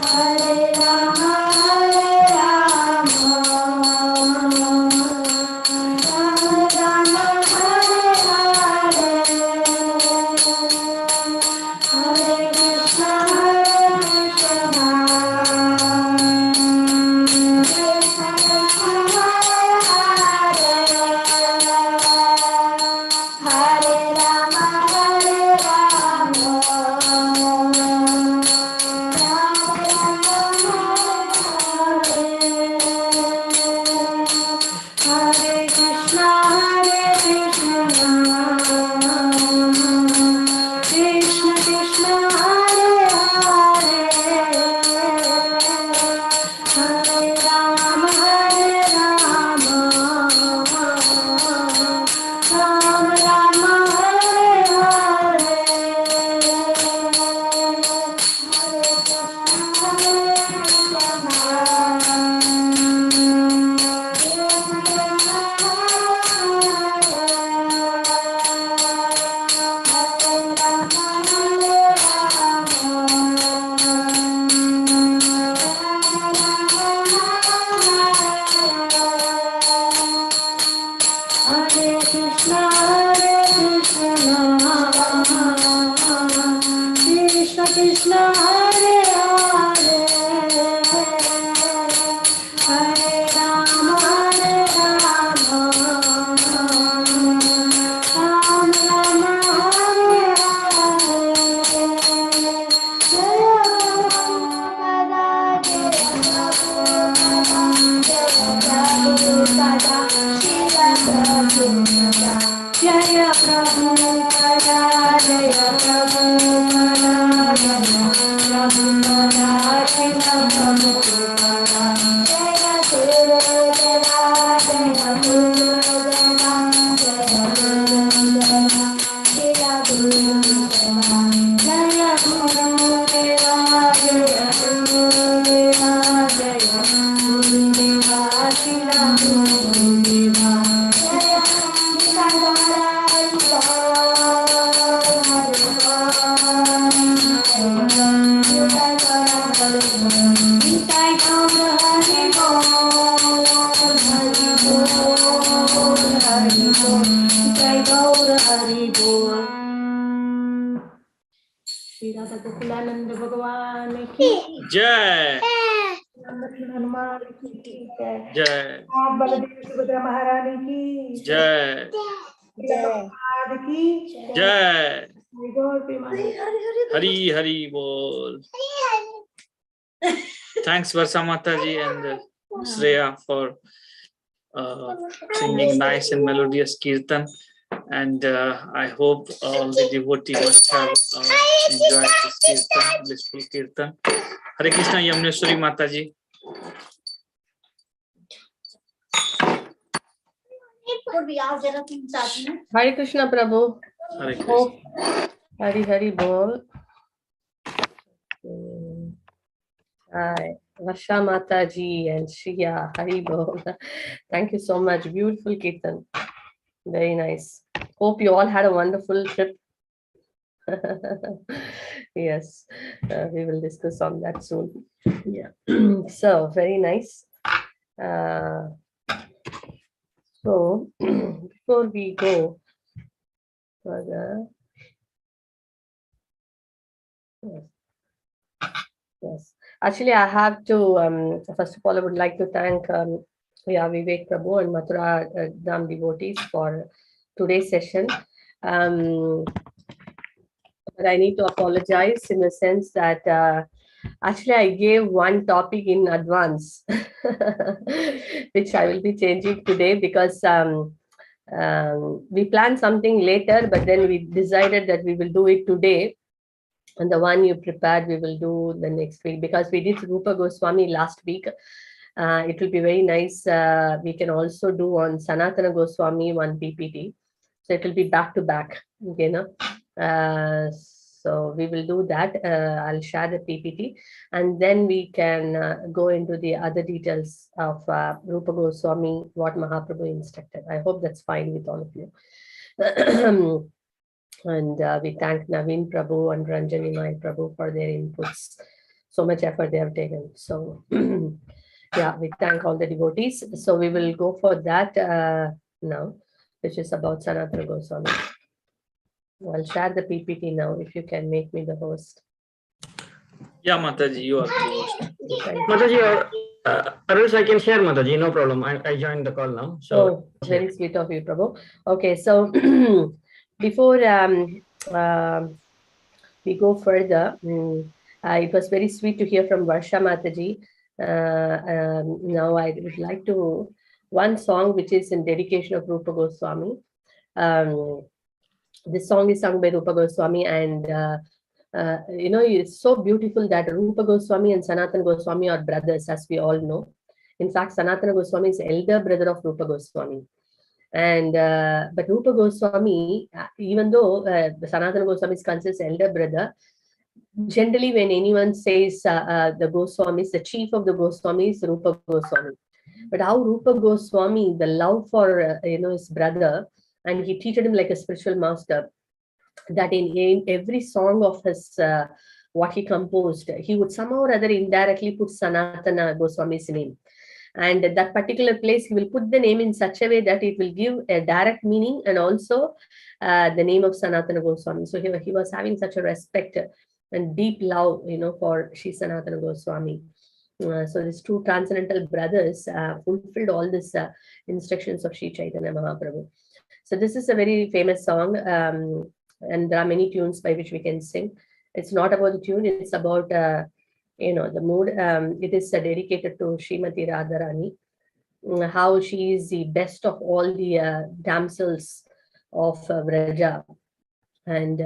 Hare Krishna Hare Hare, Hare Rama Hare Rama, Rama Rama Hare Hare, Jaya Prabhupada, Jaya Prabhupada, Jaya Prabhupada, Jaya Prabhupada, Prabhupada, Jaya Prabhupada, Jaya Gurudeva, Jaya Gurudeva, Jaya Gurudeva, Jaya Gurudeva, Jaya Gurudeva, Jaya Gurudeva, Jaya Gurudeva, Jaya Gurudeva, Jaya Gokulanand भगवान की जय। हनुमान की जय। बलदेव सुभद्रा महारानी की जय। प्रभुपाद की जय। हरि हरि बोल। Thanks Varsa Mataji and Shreya for singing nice and melodious kirtan, and I hope all the devotees must have enjoyed this kirtan, blissful kirtan. Hare Krishna Yamneshwari Mataji. Hare Krishna Prabhu. Hare Krishna. Hari Hari Bol. Hi, Varsha Mataji and Shriya, Hari Bol. Thank you so much. Beautiful kirtan. Very nice. Hope you all had a wonderful trip. Yes, we will discuss on that soon. Yeah. So very nice. So before we go further, yes, actually I have to first of all I would like to thank Vivek Prabhu and Mathura Dham devotees for today's session. But I need to apologize in the sense that actually I gave one topic in advance, which I will be changing today because we planned something later, but then we decided that we will do it today. And the one you prepared, we will do the next week because we did Rupa Goswami last week. It will be very nice. We can also do on Sanatana Goswami one PPT. So it will be back to back, you know. So we will do that. I'll share the PPT and then we can go into the other details of Rupa Goswami, what Mahaprabhu instructed. I hope that's fine with all of you. And we thank Naveen Prabhu and Ranjani Mai Prabhu for their inputs. So much effort they have taken. So yeah, we thank all the devotees. So we will go for that now, which is about Sanatana Goswami. I'll share the PPT now if you can make me the host. Yeah, Mataji, you are the host. Mataji, else I can share, Mataji, no problem. I joined the call now. So very sweet of you, Prabhu. Okay, so before we go further, it was very sweet to hear from Varsha Mataji. Now I would like to one song which is in dedication of Rupa Goswami. This song is sung by Rupa Goswami, and you know, it's so beautiful that Rupa Goswami and Sanatana Goswami are brothers, as we all know. In fact, Sanatana Goswami is elder brother of Rupa Goswami. And but Rupa Goswami, even though Sanatana Goswami is considered elder brother, generally when anyone says the Goswamis, the chief of the Goswamis, Rupa Goswami. But how Rupa Goswami, the love for his brother, and he treated him like a spiritual master, that in every song of his what he composed, he would somehow or other indirectly put Sanatana Goswami's name. And at that particular place, he will put the name in such a way that it will give a direct meaning and also the name of Sanatana Goswami. So he was having such a respect and deep love, for Sri Sanatana Goswami. So these two transcendental brothers fulfilled all these instructions of Sri Chaitanya Mahaprabhu. So this is a very famous song, and there are many tunes by which we can sing. It's not about the tune; it's about the mood. It is dedicated to Srimati Radharani, how she is the best of all the damsels of Vraja, and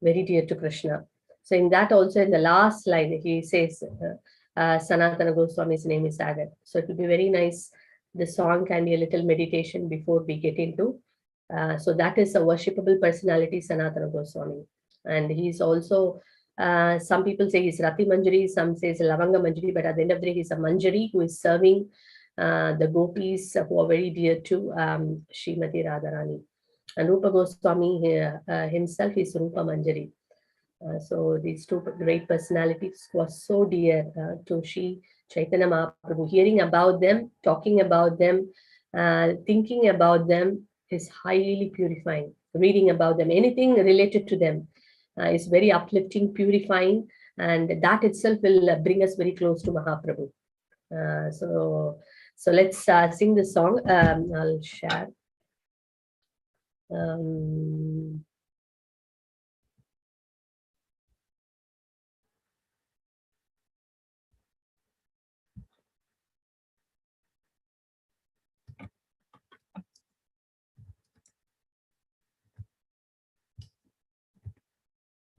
very dear to Krishna. So in that also, in the last line, he says Sanatana Goswami's name is added. So it will be very nice. The song can be a little meditation before we get into. So that is a worshipable personality, Sanatana Goswami. And he's also, some people say he's Rati Manjari, some says Lavanga Manjari, but at the end of the day, he's a Manjari who is serving the gopis who are very dear to Srimati Radharani. And Rupa Goswami himself is Rupa Manjari. So these two great personalities was so dear to Sri Chaitanya Mahaprabhu. Hearing about them, talking about them, thinking about them is highly purifying. Reading about them, anything related to them is very uplifting, purifying, and that itself will bring us very close to Mahaprabhu. So let's sing the song. I'll share.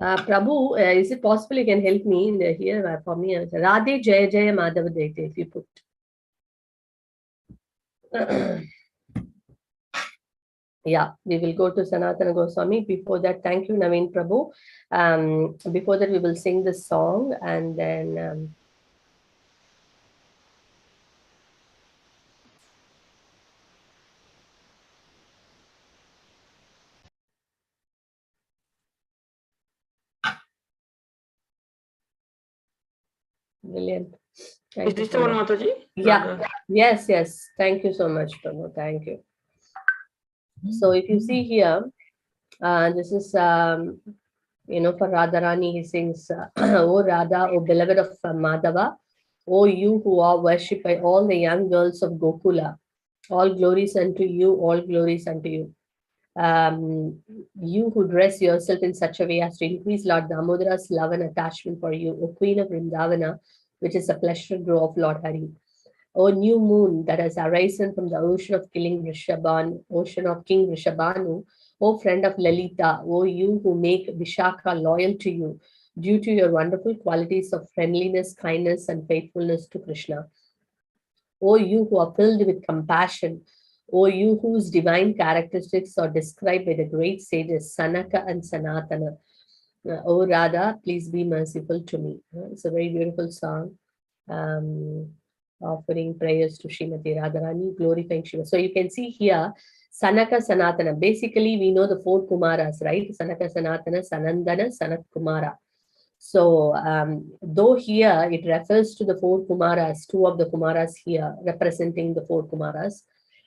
Prabhu, is it possible you can help me in here for me? Radhe Jaya Jaya Madhava Dete, if you put. Yeah, we will go to Sanatana Goswami. Before that, thank you, Naveen Prabhu. Before that, we will sing the song and then. Brilliant. Is this the one, Mataji? Yeah. Yes. Thank you so much, Prabhu. Thank you. So if you see here, this is, for Radharani, he sings, O Radha, O beloved of Madhava, O you who are worshipped by all the young girls of Gokula, all glories unto you, all glories unto you. You who dress yourself in such a way as to increase Lord Damodara's love and attachment for you, O Queen of Vrindavana, which is the pleasure grove of Lord Hari. O new moon that has arisen from the ocean of King Vrishabhanu, O friend of Lalita, O you who make Vishaka loyal to you due to your wonderful qualities of friendliness, kindness, and faithfulness to Krishna. O you who are filled with compassion, O you whose divine characteristics are described by the great sages Sanaka and Sanatana. O Radha, please be merciful to me. It's a very beautiful song. Offering prayers to Srimati Radharani, glorifying Shiva. So you can see here, Sanaka, Sanatana. Basically, we know the four Kumaras, right? Sanaka, Sanatana, Sanandana, Sanat Kumara. So, though here it refers to the four Kumaras, two of the Kumaras here representing the four Kumaras,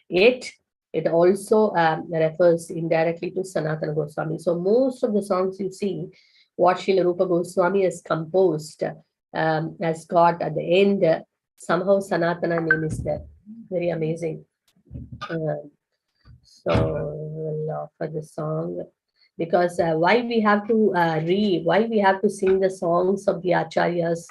yet it also refers indirectly to Sanatana Goswami. So, most of the songs you see, what Srila Rupa Goswami has composed has got at the end, somehow Sanatana name is there. Very amazing. So we'll offer the song because why we have to why we have to sing the songs of the acharyas,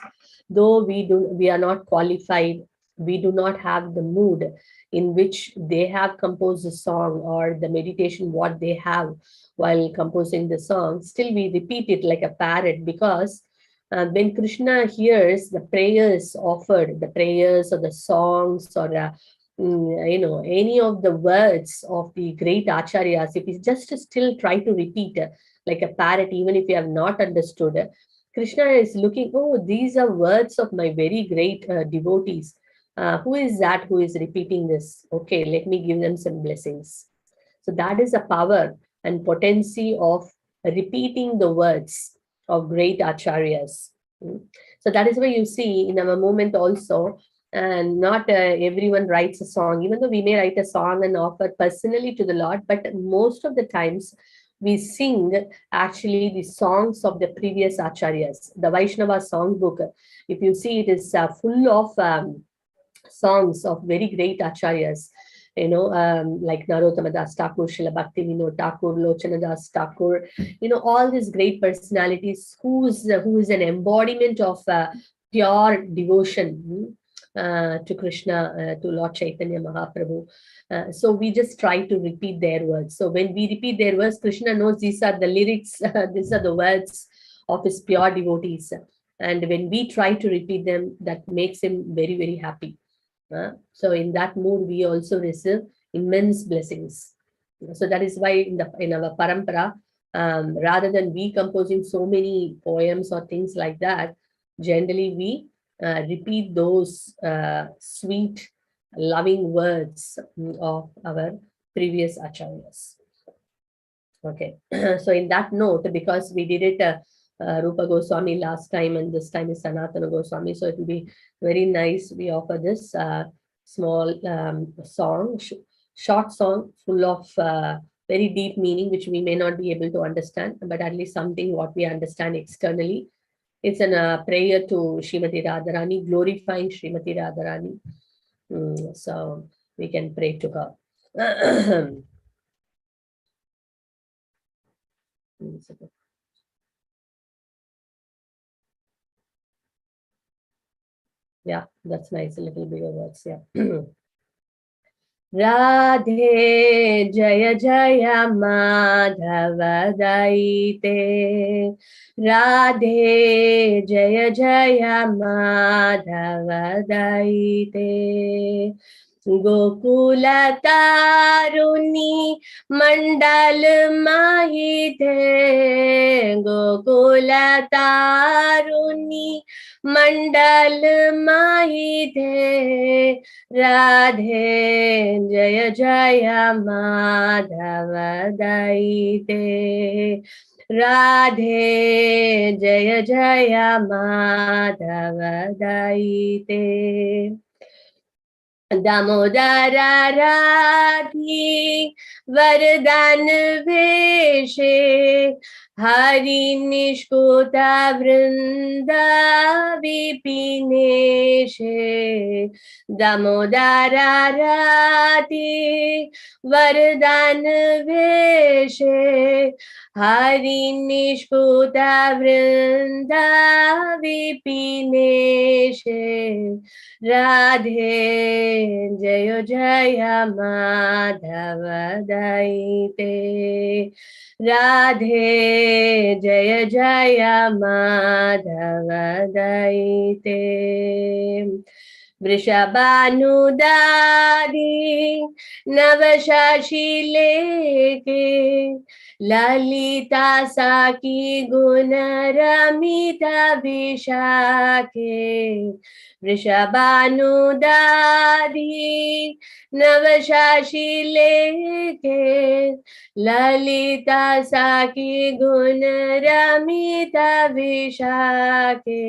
though we are not qualified, we do not have the mood in which they have composed the song or the meditation what they have while composing the song. Still we repeat it like a parrot because when Krishna hears the prayers offered, the prayers or the songs or any of the words of the great acharyas, if you just still try to repeat like a parrot, even if you have not understood, Krishna is looking, oh, these are words of my very great devotees. Who is that who is repeating this? Okay, let me give them some blessings. So that is the power and potency of repeating the words of great acharyas. So that is why you see in our movement also, and not everyone writes a song, even though we may write a song and offer personally to the Lord, but most of the times we sing actually the songs of the previous acharyas. The Vaishnava songbook, if you see, it is full of songs of very great acharyas, like Narottama Das Thakur, Srila Bhakti Vinod Thakur, Lochana Das Thakur, all these great personalities who is an embodiment of pure devotion to Krishna, to Lord Chaitanya Mahaprabhu. So we just try to repeat their words. So when we repeat their words, Krishna knows these are the lyrics, these are the words of his pure devotees. And when we try to repeat them, that makes him very, very happy. So in that mood, we also receive immense blessings. So that is why in our parampara, rather than we composing so many poems or things like that, generally we repeat those sweet, loving words of our previous acharyas. Okay, so in that note, because we did it Rupa Goswami last time, and this time is Sanatana Goswami, so it will be very nice. We offer this small song, short song, full of very deep meaning, which we may not be able to understand, but at least something what we understand externally. It's a prayer to Srimati Radharani, glorifying Srimati Radharani. So we can pray to her. Yeah, that's nice. A little bigger words. Yeah. Radhe Jaya Jaya Madhava Daite. Radhe Jaya Jaya Madhava Daite. Gokula Taruni Mandal Mahite. Gokula Taruni Mandal Mahite. Radhe Jaya Jaya Madhava Daite. Radhe Jaya Jaya Madhava Daite. Damodara Radhi Vardhan Veshe. Hari Nishkuta Vrinda Vipineshe. Damodara Radhi Vardhan Veshe. Hari Nishkuta Vrinda Vipineshe. Radhe Jaya Jaya Madhava Daite. Radhe Jaya Jaya Madhava Daite. Vrishabhanudadi Navashashi Leke. Lalita Saki Gunaramita Vishake. Vrishabhanudadi Navashashi Leke. Lalita Saki Gunaramita Vishake.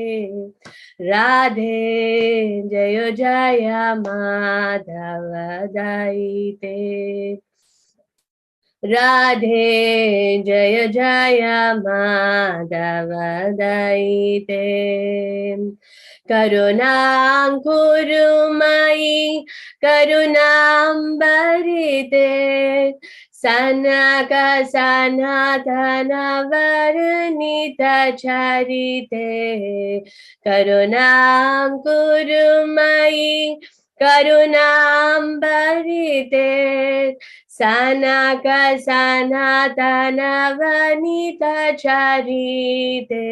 Radhe Jaya Jaya Madhava Daite. Radhe Jaya Jaya Madhava Daite. Karunam Kurumai Karunambarite. Sanaka Sanatana Varnita Charite. Karunam Kurumai Karunambarite. Sanaka Sanatana Vanita Charite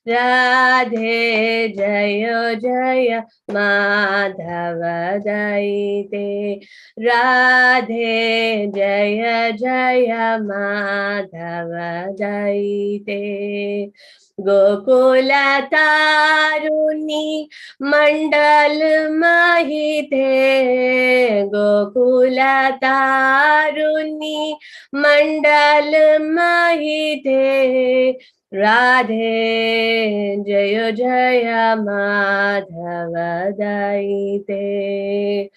Radhe Jaya Jaya Madhava Daite Radhe Jaya Jaya Madhava Daite Gokula Taruni Mandal Mahite Gokula Taruni Mandal Mahite Radhe Jaya Jaya Madhava Daite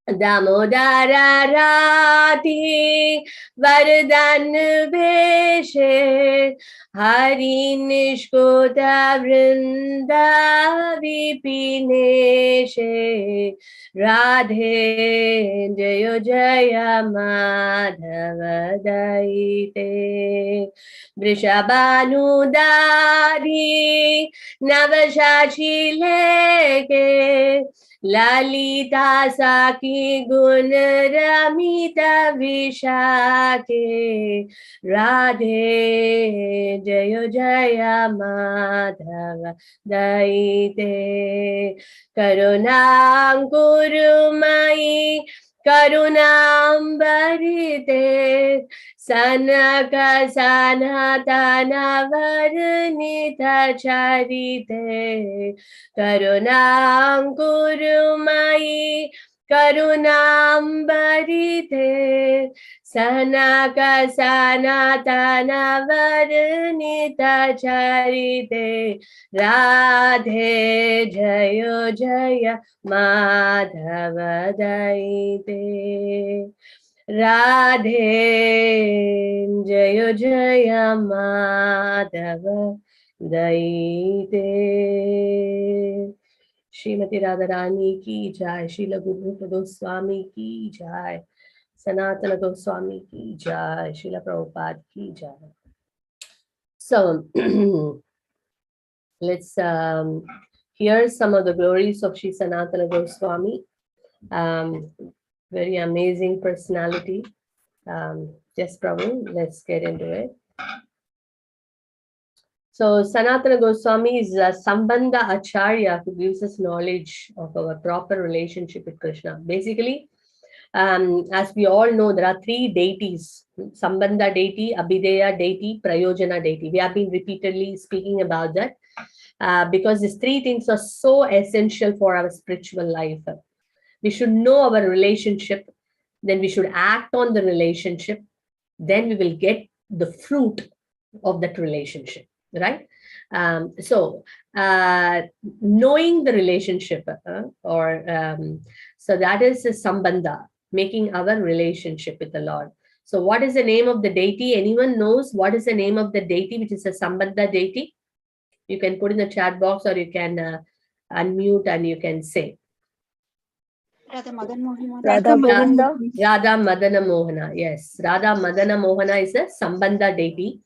Damodara Radhi Vardhan Veshe Hari Nishkoda Vrinda Vipineshe Radhe Jaya Jaya Madhava Daite Vrishabhanudari Navashachi Leke Lalita Saki Gun Ramita Vishake Radhe Jaya Jaya Madhava Daite Karunam Kurumai Karunambarite Sanaka Sanatana Varnita Charite Karunam Kurumai Karunambarite Sanaka Sanatana Varnita Charite Radhe Jaya Jaya Madhava Daite Radhe Jaya Jaya Madhava Daite Srimati Radharani ki jai, Srila Rupa Goswami ki jai, Sanatana Goswami ki jai, Srila Prabhupada ki jai. So let's hear some of the glories of Sri Sanatana Goswami. Very amazing personality. Yes, Prabhu, let's get into it. So Sanatana Goswami is a Sambandha Acharya who gives us knowledge of our proper relationship with Krishna. Basically, as we all know, there are three deities: Sambandha deity, Abhideya deity, Prayojana deity. We have been repeatedly speaking about that because these three things are so essential for our spiritual life. We should know our relationship, then we should act on the relationship, then we will get the fruit of that relationship, right? So knowing the relationship so that is a Sambandha, making our relationship with the Lord. So what is the name of the deity? Anyone knows what is the name of the deity which is a Sambandha deity? You can put in the chat box or you can unmute and you can say. Radha Madana Radha Madana Mohana. Yes, Radha Madana Mohana is a Sambandha deity.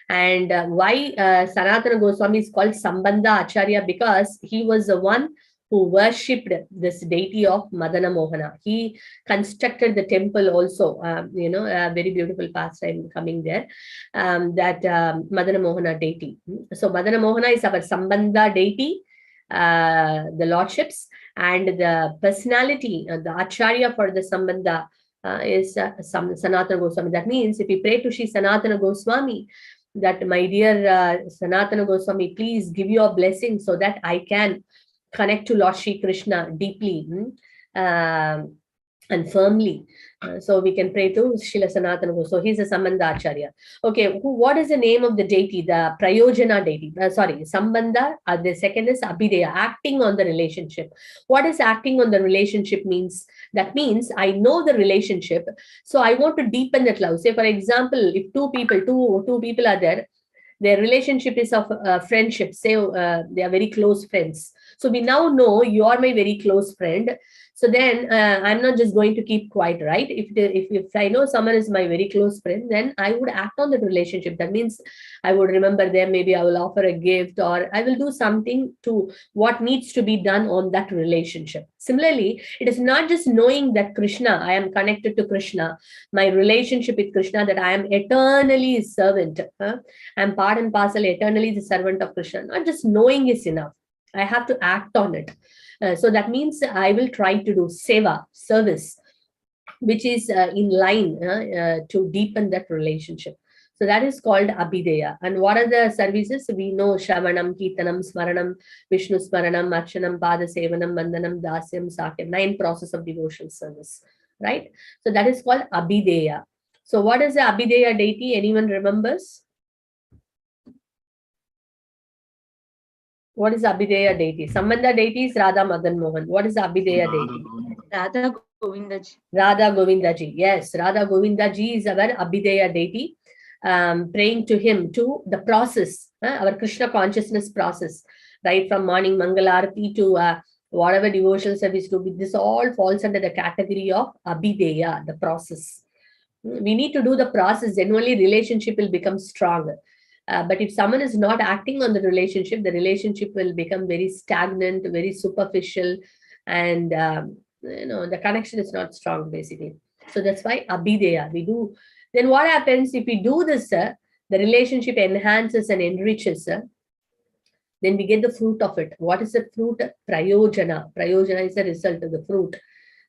And why Sanatana Goswami is called Sambandha Acharya? Because he was the one who worshipped this deity of Madana Mohana. He constructed the temple also, a very beautiful pastime coming there, that Madana Mohana deity. So Madana Mohana is our Sambandha deity, the lordships, and the personality, the Acharya for the Sambandha is Sanatana Goswami. That means if we pray to Sri Sanatana Goswami, that my dear Sanatana Goswami, please give your blessing so that I can connect to Lord Shri Krishna deeply and firmly. So we can pray to Srila Sanatana Goswami. So he's a Sambandha Acharya. Okay, what is the name of the deity? The Prayojana deity. Sambandha. The second is Abhideya, acting on the relationship. What is acting on the relationship means? That means I know the relationship, so I want to deepen that love. Say, for example, if two people are there, their relationship is of friendship. Say they are very close friends. So we now know you are my very close friend. So then I'm not just going to keep quiet, right? If I know someone is my very close friend, then I would act on that relationship. That means I would remember them. Maybe I will offer a gift, or I will do something to what needs to be done on that relationship. Similarly, it is not just knowing that Krishna, I am connected to Krishna, my relationship with Krishna, that I am eternally his servant. I'm part and parcel, eternally the servant of Krishna. Not just knowing is enough. I have to act on it. So that means I will try to do seva, service, which is in line to deepen that relationship. So that is called Abhideya. And what are the services? We know Shravanam, Kirtanam, Smaranam, Vishnu Smaranam, Archanam, Pada Sevanam, Vandanam, Dasyam, Sakyam, 9 process of devotional service, right? So that is called Abhideya. So what is the Abhideya deity? Anyone remembers? What is Abhideya deity? Sambandha deity is Radha Madan Mohan. What is Abhideya deity? Radha Govindaji. Radha Govindaji. Yes, Radha Govindaji is our Abhideya deity. Praying to him, to the process, our Krishna consciousness process, right from morning Mangalarati to whatever devotional service to be. This all falls under the category of Abhideya, the process. We need to do the process, then only relationship will become stronger. But if someone is not acting on the relationship will become very stagnant, very superficial, and the connection is not strong, basically. So that's why Abhideya, we do. Then what happens if we do this, the relationship enhances and enriches, then we get the fruit of it. What is the fruit? Prayojana. Prayojana is the result of the fruit.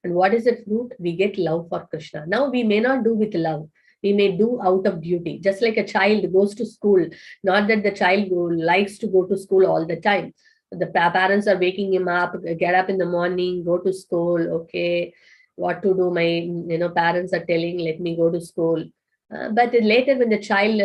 And what is the fruit? We get love for Krishna. Now, we may not do with love. We may do out of duty. Just like a child goes to school, not that the child likes to go to school all the time. The parents are waking him up, get up in the morning, go to school. Okay, what to do? My parents are telling, let me go to school. But later, when the child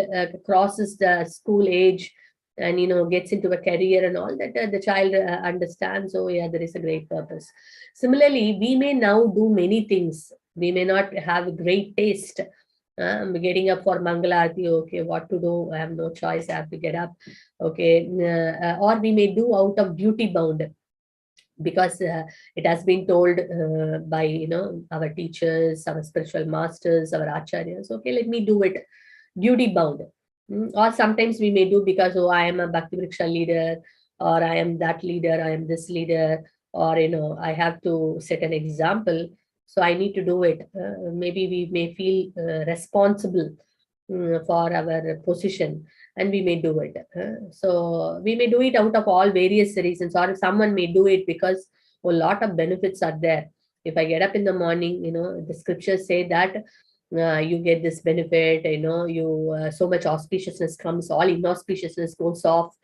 crosses the school age and gets into a career and all that, the child understands, oh yeah, there is a great purpose. Similarly, we may now do many things. We may not have great taste. Getting up for Mangalarati, okay, what to do? I have no choice, I have to get up. Okay, or we may do out of duty bound, because it has been told by our teachers, our spiritual masters, our acharyas. Okay, let me do it, duty bound. Or sometimes we may do because, oh, I am a Bhakti Vriksha leader, or I am that leader, I am this leader, or I have to set an example, so I need to do it. Maybe we may feel responsible for our position, and we may do it. So we may do it out of all various reasons, or someone may do it because a lot of benefits are there. If I get up in the morning, the scriptures say that you get this benefit, you so much auspiciousness comes, all inauspiciousness goes off,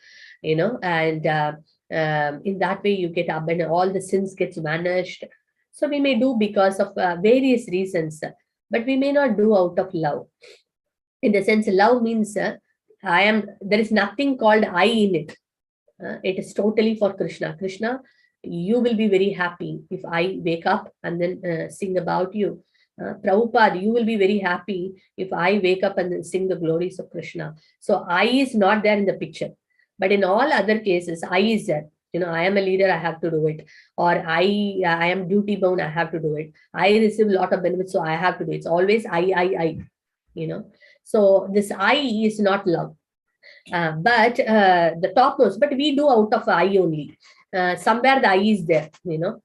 and in that way you get abundant, all the sins gets vanished. So we may do because of various reasons, but we may not do out of love. In the sense, love means there is nothing called I in it. It is totally for Krishna. Krishna, you will be very happy if I wake up and then sing about you. Prabhupada, you will be very happy if I wake up and then sing the glories of Krishna. So I is not there in the picture. But in all other cases, I is there. I am a leader, I have to do it. Or I am duty bound, I have to do it. I receive a lot of benefits, so I have to do it. It's always I. So this I is not love. But the topmost, but we do out of I only. Somewhere the I is there,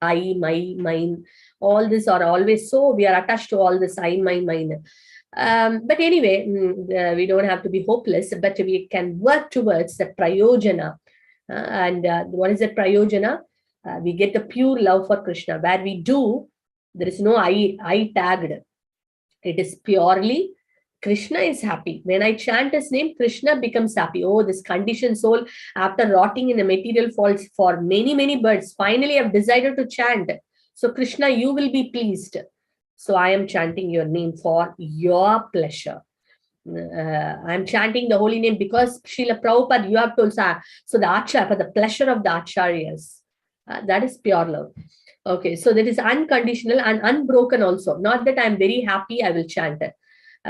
I, my, mine, all this are always, so we are attached to all this I, my, mine. But anyway, we don't have to be hopeless, but we can work towards the prayojana. And what is the prayojana? We get the pure love for Krishna, where we do, there is no I tagged. It is purely Krishna is happy. When I chant his name, Krishna becomes happy. Oh, this conditioned soul, after rotting in the material falls for many, many births, finally I've decided to chant. So Krishna, you will be pleased. So I am chanting your name for your pleasure. I'm chanting the holy name because Srila Prabhupada, you have told, so the Acharya, for the pleasure of the Acharyas. That is pure love. Okay, so that is unconditional and unbroken also. Not that I'm very happy, I will chant it.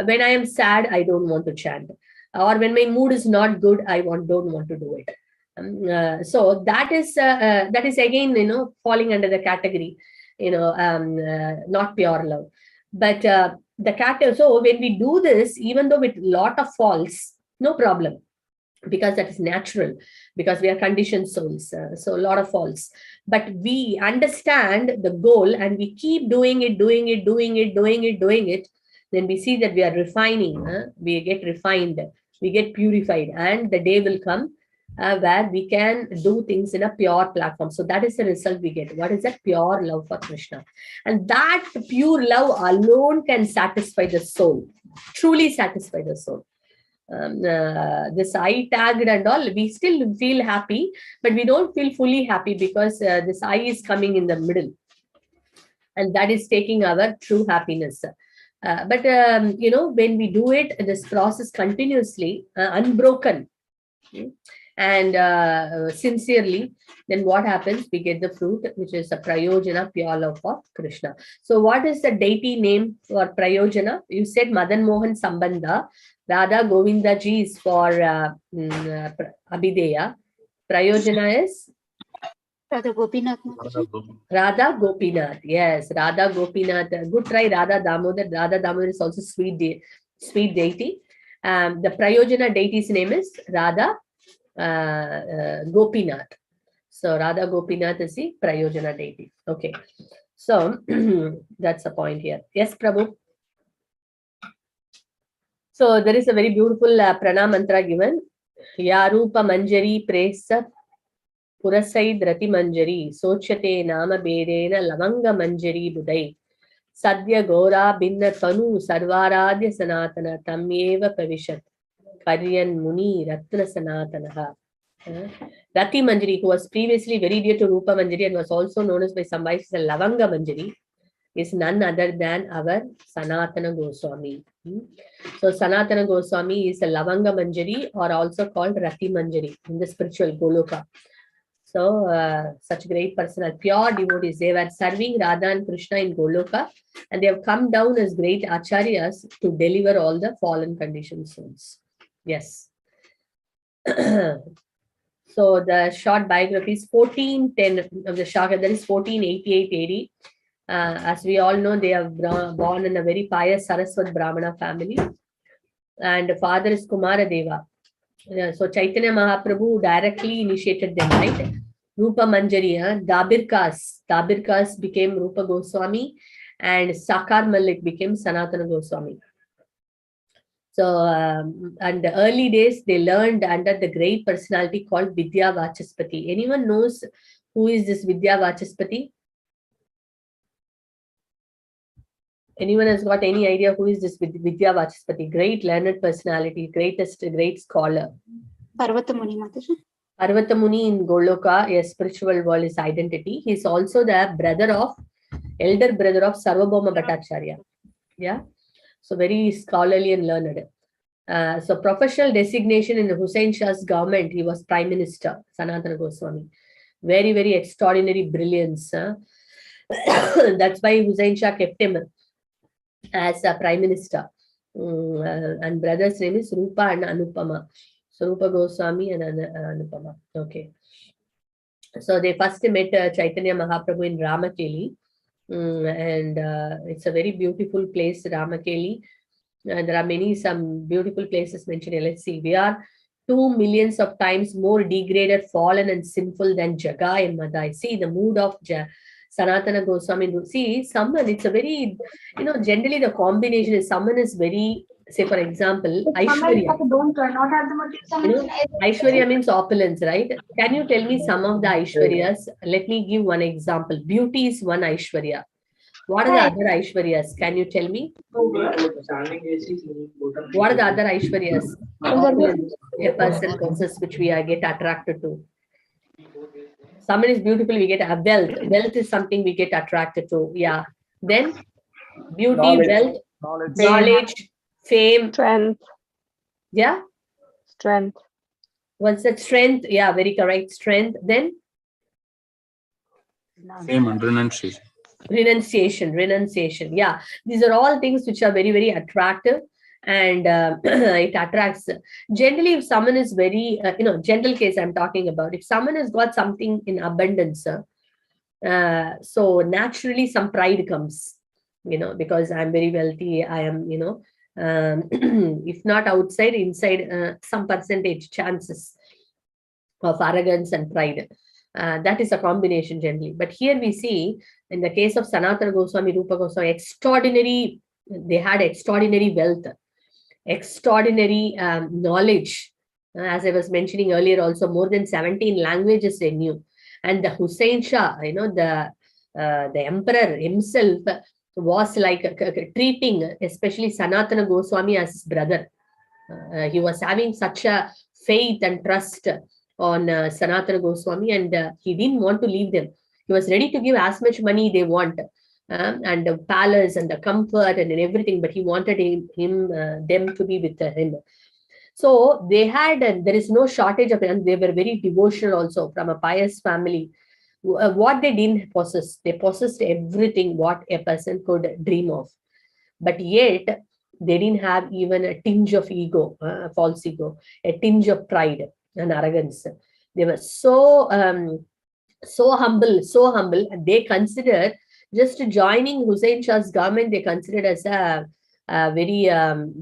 When I am sad, I don't want to chant. Or when my mood is not good, I don't want to do it. So that is again, falling under the category. not pure love. But the cat, so when we do this, even though with lot of faults, no problem, because that is natural, because we are conditioned souls. So a lot of faults, but we understand the goal and we keep doing it, then we see that we are refining, we get refined, we get purified, and the day will come where we can do things in a pure platform. So that is the result we get. What is that? Pure love for Krishna. And that pure love alone can satisfy the soul, truly satisfy the soul. This I tagged and all, we still feel happy, but we don't feel fully happy because this I is coming in the middle, and that is taking our true happiness. But when we do it, this process continuously, unbroken, and sincerely, then what happens? We get the fruit, which is a Prayojana, pure love for Krishna. So what is the deity name for Prayojana? You said Madan Mohan Sambandha. Radha Govinda ji is for Abhideya. Prayojana is? Radha Gopinath. Radha Gopinath. Yes, Radha Gopinath. Good try, Radha Damodar. Radha Damodar is also sweet deity. The Prayojana deity's name is Radha Gopinath. So Radha Gopinath is the Prayojana deity. Okay. So that's the point here. Yes, Prabhu. So there is a very beautiful pranam mantra given. Ya Rupa Manjari Presa Purasai Drati Manjari Sochate Nama Bedena Lavanga Manjari Budai Sadhya Gora Binna Tanu Sarvaradya Sanatana Tamyeva Pavishat Karyan Muni Ratna Sanatanaha. Rati Manjari, who was previously very dear to Rupa Manjari and was also known as by some as Lavanga Manjari, is none other than our Sanatana Goswami. So Sanatana Goswami is a Lavanga Manjari, or also called Rati Manjari in the spiritual Goloka. So such great personal, pure devotees, they were serving Radha and Krishna in Goloka, and they have come down as great acharyas to deliver all the fallen conditioned souls. Yes. So the short biography is 1410 of the Shaka, that is 1488 AD. As we all know, they are born in a very pious Saraswat Brahmana family, and father is Kumara Deva. So Chaitanya Mahaprabhu directly initiated them, right? Rupa Manjari, Dabirkas became Rupa Goswami, and Sakar Malik became Sanatana Goswami. So, and the early days, they learned under the great personality called Vidya Vachaspati. Anyone knows who is this Vidya Vachaspati? Anyone has got any idea who is this Vidya Vachaspati? Great learned personality, great scholar. Parvatamuni Mataji. Parvatamuni in Goloka, a spiritual world, is identity. He is also the elder brother of Sarvabhauma Bhattacharya. Yeah. So very scholarly and learned. So professional designation in Hussain Shah's government, he was Prime Minister, Sanatana Goswami. Very, very extraordinary brilliance. That's why Hussain Shah kept him as a Prime Minister. And brother's name is Rupa and Anupama. So Rupa Goswami and Anupama. Okay. So they first met Chaitanya Mahaprabhu in Ramakeli. And it's a very beautiful place, Ramakeli. There are some beautiful places mentioned here. Let's see. We are 2 million of times more degraded, fallen, and sinful than Jaga and Madai. See the mood of Sanatana Goswami. See, someone, it's a very, generally the combination is someone is very, say for example, Aishwarya. Aishwarya means opulence, right? Can you tell me some of the Aishwaryas? Let me give one example. Beauty is one Aishwarya. What are the other Aishwaryas? Can you tell me? What are the other Aishwaryas? A person possesses which we get attracted to. Someone is beautiful, we get a wealth. Wealth is something we get attracted to. Yeah. Then beauty, wealth, knowledge, fame. Strength. Yeah. Strength. What's that? Strength. Yeah, very correct. Strength. Then fame and renunciation. Renunciation. Yeah. These are all things which are very, very attractive. And it attracts. Generally, if someone is very, general case I'm talking about, if someone has got something in abundance, So naturally some pride comes, because I'm very wealthy. I am, if not outside, inside, some percentage chances of arrogance and pride. That is a combination generally. But here we see in the case of Sanatana Goswami, Rupa Goswami, they had extraordinary wealth, extraordinary knowledge. As I was mentioning earlier, also more than 17 languages they knew. And the Hussein Shah, the emperor himself was like treating especially Sanatana Goswami as his brother. He was having such a faith and trust on Sanatana Goswami, and he didn't want to leave them. He was ready to give as much money they want, and the palace and the comfort and everything, but he wanted them to be with him. So they had, there is no shortage of, and they were very devotional also, from a pious family. What they didn't possess, they possessed everything what a person could dream of. But yet, they didn't have even a tinge of ego, false ego, a tinge of pride and arrogance. They were so humble. And they considered just joining Hussein Shah's government, they considered as a very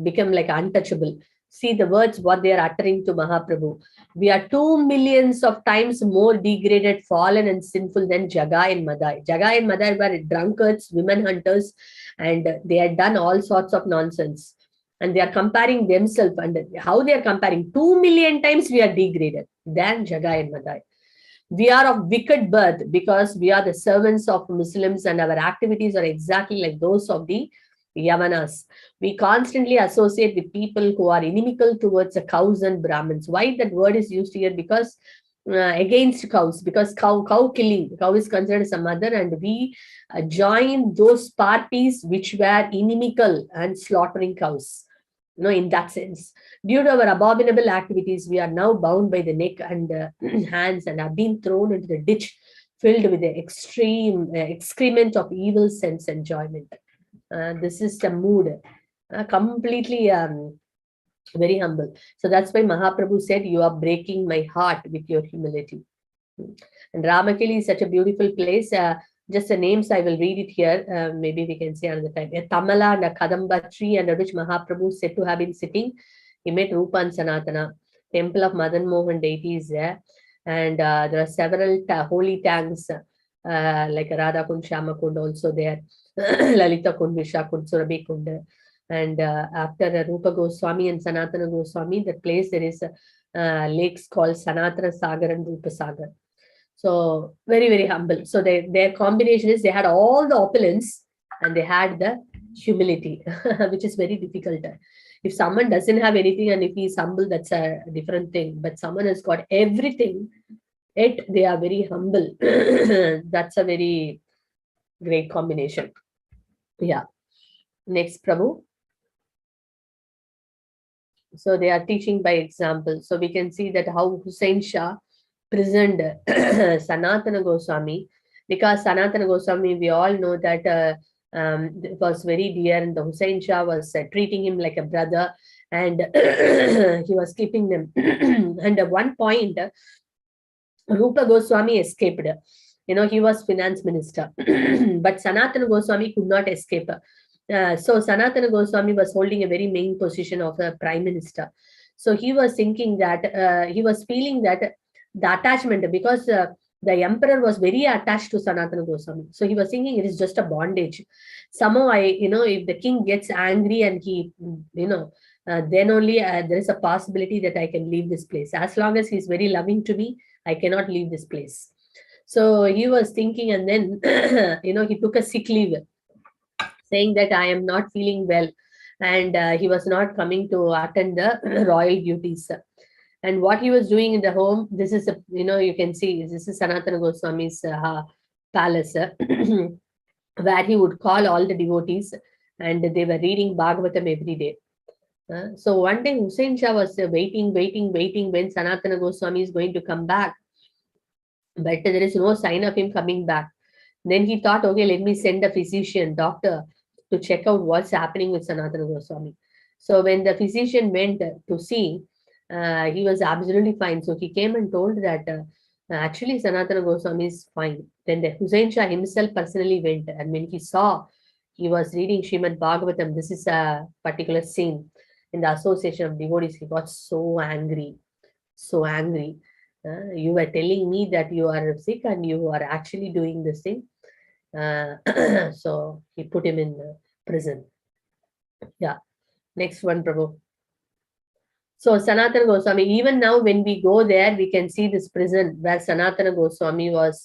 become like untouchable. See the words what they are uttering to Mahaprabhu. We are 2 millions of times more degraded, fallen, and sinful than Jagai and Madai. Jagai and Madai were drunkards, women hunters, and they had done all sorts of nonsense. And they are comparing themselves, and how they are comparing 2 million times we are degraded than Jagai and Madai. We are of wicked birth because we are the servants of Muslims, and our activities are exactly like those of the Yavanas. We constantly associate with people who are inimical towards the cows and Brahmins. Why that word is used here? Because against cows, because cow killing, cow is considered as a mother, and we join those parties which were inimical and slaughtering cows. In that sense, due to our abominable activities, we are now bound by the neck and hands and have been thrown into the ditch filled with the extreme excrement of evil sense enjoyment. This is the mood, completely very humble. So that's why Mahaprabhu said, you are breaking my heart with your humility. And Ramakeli is such a beautiful place. Just the names, I will read it here. Maybe we can say another time. A Tamala and a Kadamba tree under which Mahaprabhu is said to have been sitting. He met Rupa and Sanatana. Temple of Madan Mohan deity is there. And there are several holy tanks like Radha Kund, Shama Kund also there. Lalita Kund, Visha Kund, Surabhi Kund. And after Rupa Goswami and Sanatana Goswami, that place there is lakes called Sanatana Sagar and Rupa Sagar. So very, very humble. So their combination is they had all the opulence and they had the humility, which is very difficult. If someone doesn't have anything and if he's humble, that's a different thing. But someone has got everything, yet they are very humble. That's a very great combination. Yeah. Next, Prabhu. So they are teaching by example. So we can see that how Hussein Shah prisoned Sanatana Goswami, because Sanatana Goswami, we all know that it was very dear, and the Hussein Shah was treating him like a brother, and he was keeping them. And at one point, Rupa Goswami escaped. He was finance minister, but Sanatana Goswami could not escape. So Sanatana Goswami was holding a very main position of a prime minister. So he was thinking that he was feeling that the attachment, because the emperor was very attached to Sanatana Goswami. So he was thinking it is just a bondage. Somehow if the king gets angry and he, then only there is a possibility that I can leave this place. As long as he's very loving to me, I cannot leave this place. So he was thinking, and then, he took a sick leave, saying that I am not feeling well. And he was not coming to attend the royal duties. And what he was doing in the home, this is, you can see, this is Sanatana Goswami's palace, where he would call all the devotees and they were reading Bhagavatam every day. So one day Hussein Shah was waiting when Sanatana Goswami is going to come back. But there is no sign of him coming back. Then he thought, okay, let me send a doctor to check out what's happening with Sanatana Goswami. So when the physician went to see, he was absolutely fine. So he came and told that Actually, Sanatana Goswami is fine. Then the Hussain Shah himself personally went, and when he saw, he was reading Srimad Bhagavatam. This is a particular scene in the association of devotees. He got so angry, so angry. You were telling me that you are sick and you are actually doing this thing. So he put him in prison. Yeah. Next one, Prabhu. So Sanatana Goswami, even now when we go there, we can see this prison where Sanatana Goswami was,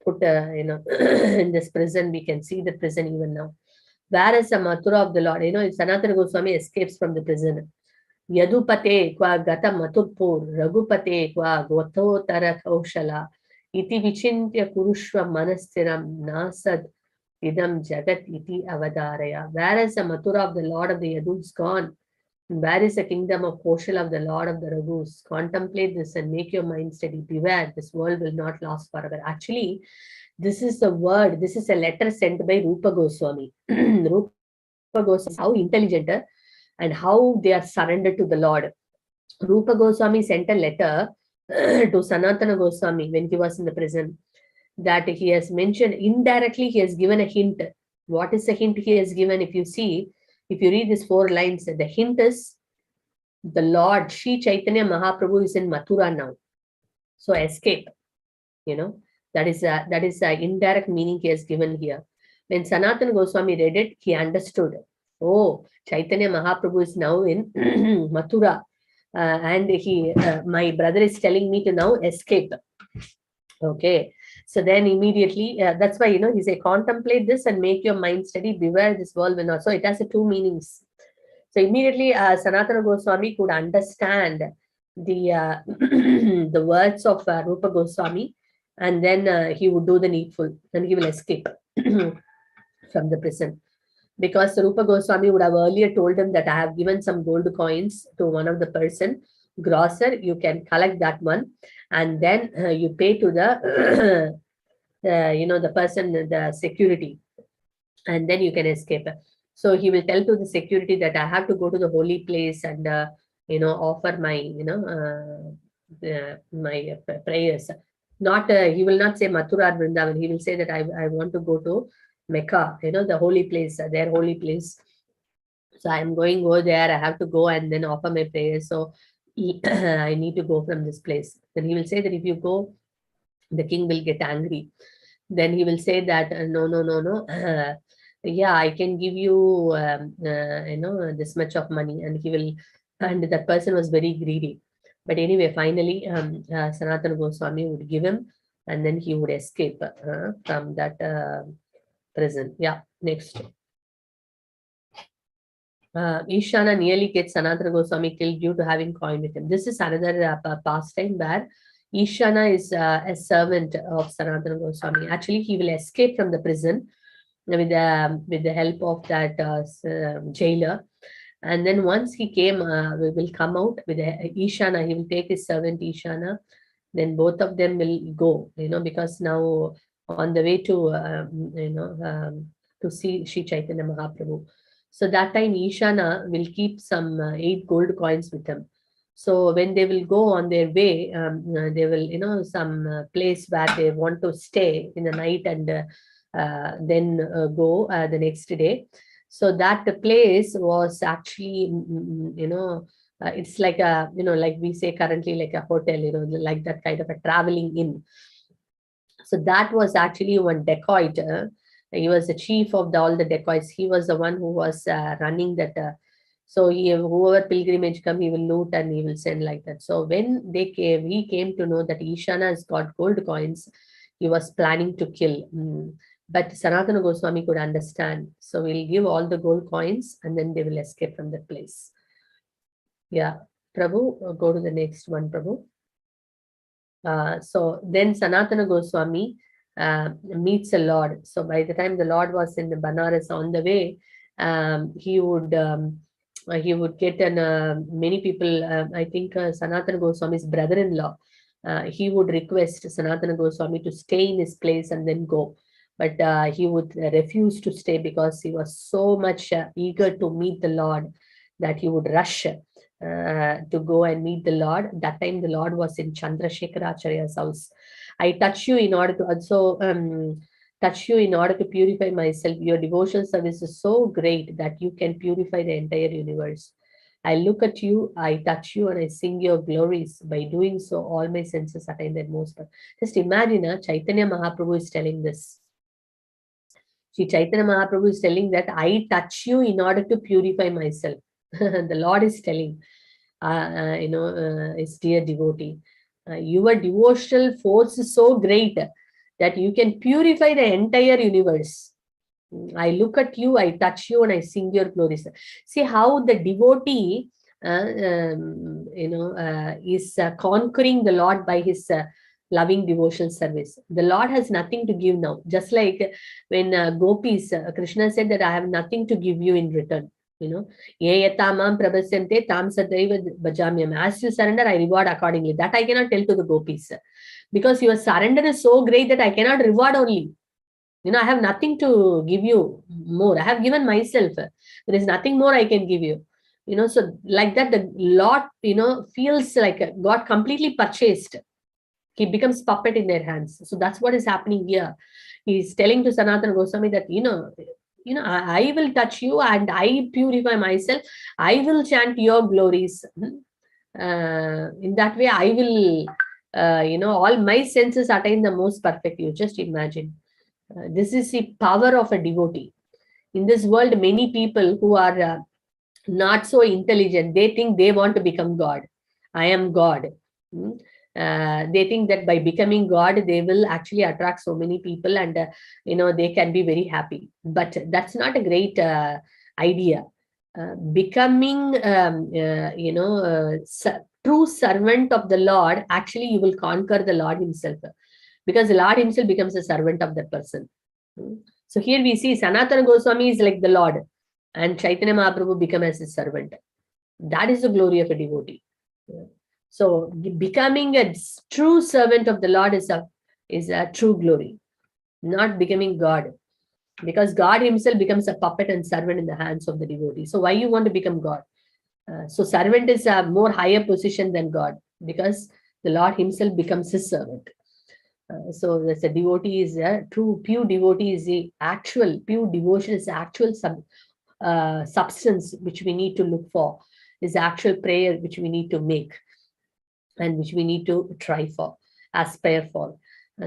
put, in this prison. We can see the prison even now. Where is the Mathura of the Lord? Sanatana Goswami escapes from the prison. Yadupate kwa gata mathurpur, Ragupate kwa gototara kaushala, iti vichintya kurushva manastiram nasad idam jagat iti avadaraya. Where is the Mathura of the Lord of the Yadus gone? Where is the kingdom of Koshala of the Lord of the Raghus? Contemplate this and make your mind steady. Beware, this world will not last forever. Actually, this is the word, this is a letter sent by Rupa Goswami. Rupa Goswami, how intelligent and how they are surrendered to the Lord. Rupa Goswami sent a letter to Sanatana Goswami when he was in the prison, that he has mentioned indirectly, he has given a hint. What is the hint he has given? If you see, if you read these 4 lines, the hint is the Lord, Sri Chaitanya Mahaprabhu is in Mathura now. So escape, that is the indirect meaning he has given here. When Sanatana Goswami read it, he understood. Oh, Chaitanya Mahaprabhu is now in Mathura. And my brother is telling me to now escape. Okay. So then immediately, that's why, he say, contemplate this and make your mind steady. Beware, this world will not. So it has 2 meanings. So immediately, Sanatana Goswami could understand the the words of Rupa Goswami, and then he would do the needful, and he will escape from the prison. Because Rupa Goswami would have earlier told him that I have given some gold coins to one of the person, grocer, you can collect that one, and then you pay to the, the person, the security, and then you can escape. So he will tell to the security that I have to go to the holy place and, offer my, my prayers. Not, he will not say Mathura or Vrindavan. He will say that I want to go to Mecca, the holy place, their holy place. So I'm going over there. I have to go and then offer my prayers. So I need to go from this place. Then he will say that if you go, the king will get angry. Then he will say that no. Yeah, I can give you, this much of money, and and that person was very greedy. But anyway, finally, Sanatana Goswami would give him, and then he would escape from that prison. Yeah, next. Ishana nearly gets Sanatana Goswami killed due to having coin with him. This is another pastime where Ishana is a servant of Sanatana Goswami. Actually, he will escape from the prison with the help of that jailer. And then once he will come out with Ishana, he will take his servant Ishana. Then both of them will go, because now on the way to, to see Sri Chaitanya Mahaprabhu. So that time Ishana will keep some 8 gold coins with him. So when they will go on their way, they will, some place where they want to stay in the night and then go the next day. So that place was actually, it's like a, like we say currently, like a hotel, like that kind of a traveling inn. So that was actually one dacoit. He was the chief of all the dacoits. He was the one who was running that. So whoever pilgrimage come, he will loot and he will send like that. So when he came to know that Ishana has got gold coins, he was planning to kill. But Sanatana Goswami could understand. So we'll give all the gold coins and then they will escape from that place. Yeah. Prabhu, go to the next one, Prabhu. So then Sanatana Goswami meets the Lord. So by the time the Lord was in the Banaras on the way, he would get many people, I think Sanatana Goswami's brother-in-law, he would request Sanatana Goswami to stay in his place and then go. But he would refuse to stay because he was so much eager to meet the Lord that he would rush to go and meet the Lord. That time the Lord was in Chandrasekharacharya's house. I touch you in order to also touch you in order to purify myself. Your devotional service is so great that you can purify the entire universe. I look at you, I touch you, and I sing your glories. By doing so, all my senses attain their most. Just imagine, Chaitanya Mahaprabhu is telling this. Sri Chaitanya Mahaprabhu is telling that I touch you in order to purify myself. The Lord is telling, his dear devotee, your devotional force is so great that you can purify the entire universe. I look at you, I touch you, and I sing your glories. See how the devotee, is conquering the Lord by his loving devotional service. The Lord has nothing to give now. Just like when gopis, Krishna said that I have nothing to give you in return. Ye yatamam prabasyante tam sadaiva bhajamyam. As you surrender, I reward accordingly. That I cannot tell to the gopis. Because your surrender is so great that I cannot reward only. I have nothing to give you more. I have given myself. There is nothing more I can give you. So like that, the Lord, feels like God completely purchased. He becomes puppet in their hands. So that's what is happening here. He's telling to Sanatana Goswami that, I will touch you and I purify myself. I will chant your glories. In that way, I will, all my senses attain the most perfect. You just imagine. This is the power of a devotee. In this world, many people who are not so intelligent, they think they want to become God. I am God. They think that by becoming God, they will actually attract so many people and, they can be very happy. But that's not a great idea. Becoming, true servant of the Lord, actually you will conquer the Lord himself. Because the Lord himself becomes a servant of that person. So here we see Sanatana Goswami is like the Lord and Chaitanya Mahaprabhu become as his servant. That is the glory of a devotee. So becoming a true servant of the Lord is a true glory, not becoming God. Because God himself becomes a puppet and servant in the hands of the devotee. So why you want to become God? So servant is a more higher position than God because the Lord himself becomes his servant. So that's a devotee is a true pure devotee is the actual pure devotion is the actual substance which we need to look for, is the actual prayer which we need to make and which we need to try for, aspire for.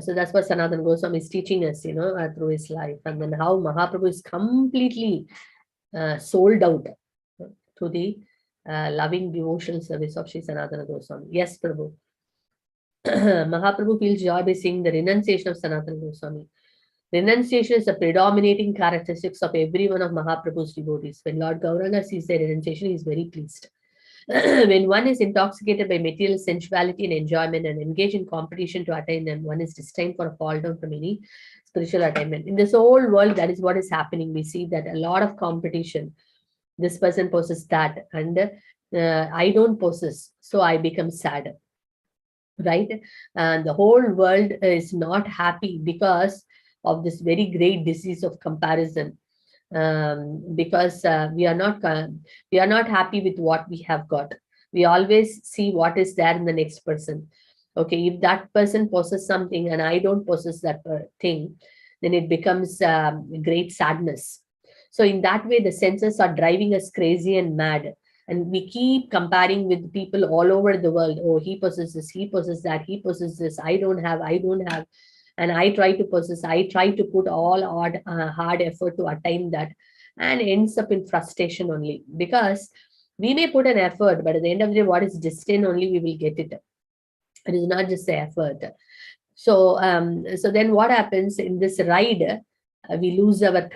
So that's what Sanatana Goswami is teaching us, through his life, and then how Mahaprabhu is completely sold out to the loving devotional service of Sri Sanatana Goswami. Yes, Prabhu. Mahaprabhu feels joy by seeing the renunciation of Sanatana Goswami. Renunciation is the predominating characteristics of every one of Mahaprabhu's devotees. When Lord Gauranga sees their renunciation, he is very pleased. When one is intoxicated by material sensuality and enjoyment and engaged in competition to attain them, one is destined for a fall down from any spiritual attainment. In this whole world, that is what is happening. We see that a lot of competition. This person possesses that, and I don't possess, so I become sad. Right? And the whole world is not happy because of this very great disease of comparison. Because we are not happy with what we have got. We always see what is there in the next person. Okay, if that person possesses something and I don't possess that thing, then it becomes great sadness. So in that way, the senses are driving us crazy and mad. And we keep comparing with people all over the world. Oh, he possesses, he possesses that, he possesses this. I don't have. And I try to possess. I try to put all hard effort to attain that, and ends up in frustration only. Because we may put an effort, but at the end of the day, what is destined only we will get it. It is not just the effort. So, so then what happens in this ride? We lose our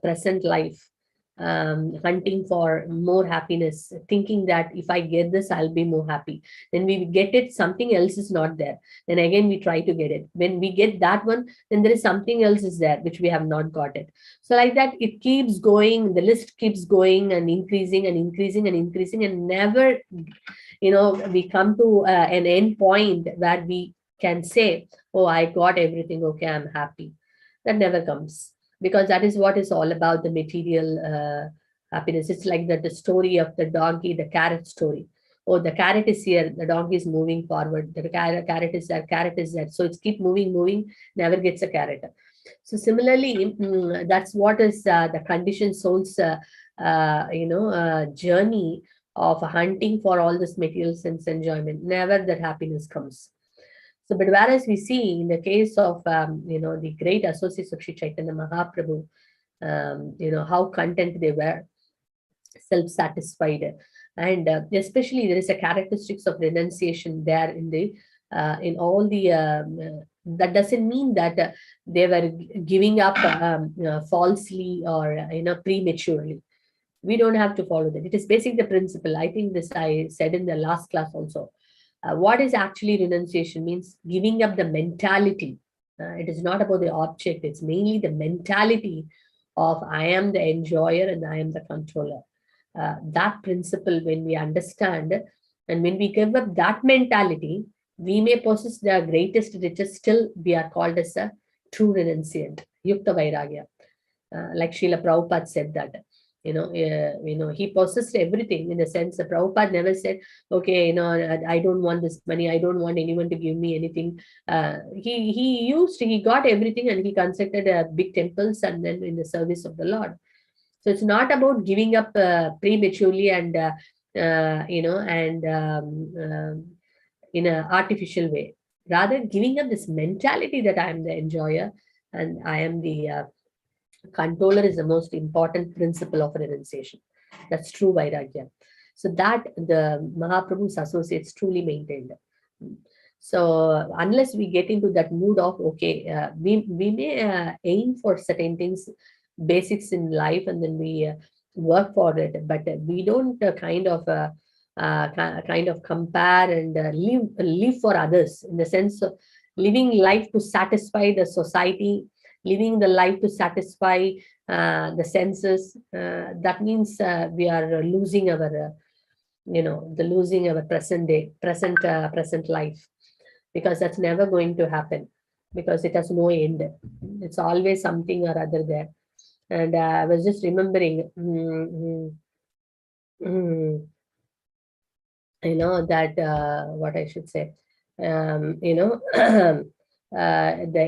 present life. Hunting for more happiness, thinking that if I get this, I'll be more happy. Then we get it, something else is not there. Then again, we try to get it. When we get that one, then there is something else is there, which we have not got it. So like that, it keeps going, the list keeps going and increasing and increasing and increasing, and never, we come to an end point where we can say, oh, I got everything. Okay, I'm happy. That never comes. Because that is what is all about, the material happiness. It's like the story of the donkey, the carrot story. oh, the carrot is here, the donkey is moving forward, the carrot is there. So it's keep moving, never gets a carrot. So similarly, that's what is the conditioned soul's journey of hunting for all this material sense enjoyment. Never that happiness comes. So, but whereas we see in the case of the great associates of Sri Chaitanya Mahaprabhu, how content they were, self-satisfied, and especially there is a characteristics of renunciation there in all the that doesn't mean that they were giving up falsely or prematurely. We don't have to follow that. It is basically the principle. I think this I said in the last class also. What is actually renunciation means giving up the mentality. It is not about the object. It's mainly the mentality of I am the enjoyer and I am the controller. That principle, when we understand and when we give up that mentality, we may possess the greatest riches, still we are called as a true renunciant, Yukta Vairagya. Like Srila Prabhupada said that, he possessed everything in the sense that Prabhupada never said, okay, I don't want this money, I don't want anyone to give me anything. He got everything and he constructed big temples and then in the service of the Lord. So it's not about giving up prematurely and in an artificial way. Rather, giving up this mentality that I am the enjoyer and I am the controller is the most important principle of renunciation. That's true Vairagya. So that the Mahaprabhu's associates truly maintained. So unless we get into that mood of, okay, we may aim for certain things, basics in life, and then we work for it, but we don't kind of compare and live for others in the sense of living life to satisfy the society, living the life to satisfy the senses. That means we are losing our losing our present life, because that's never going to happen, because it has no end. It's always something or other there. And I was just remembering, that what I should say, the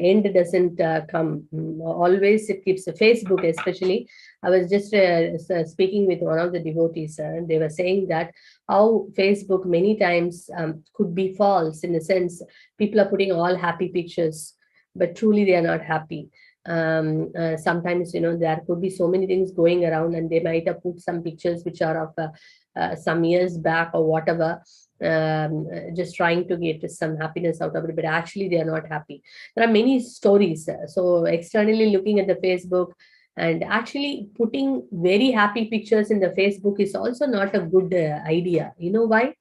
end doesn't come. Always it keeps Facebook, especially. I was just speaking with one of the devotees, and they were saying that how Facebook many times could be false, in the sense people are putting all happy pictures, but truly they are not happy. Sometimes there could be so many things going around, and they might have put some pictures which are of some years back or whatever, just trying to get some happiness out of it, but actually they are not happy. There are many stories. So externally looking at the Facebook and actually putting very happy pictures in the Facebook is also not a good idea. You know why?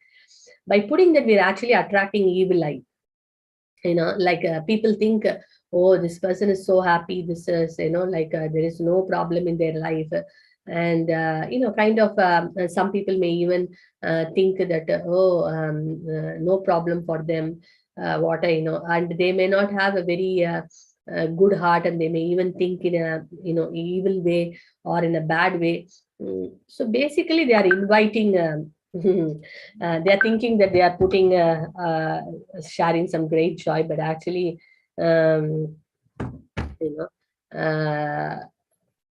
By putting that, we're actually attracting evil eye. Like people think, oh, this person is so happy, this is there is no problem in their life, and some people may even think that no problem for them, and they may not have a very good heart, and they may even think in a evil way or in a bad way. So basically they are inviting they are thinking that they are putting sharing some great joy, but actually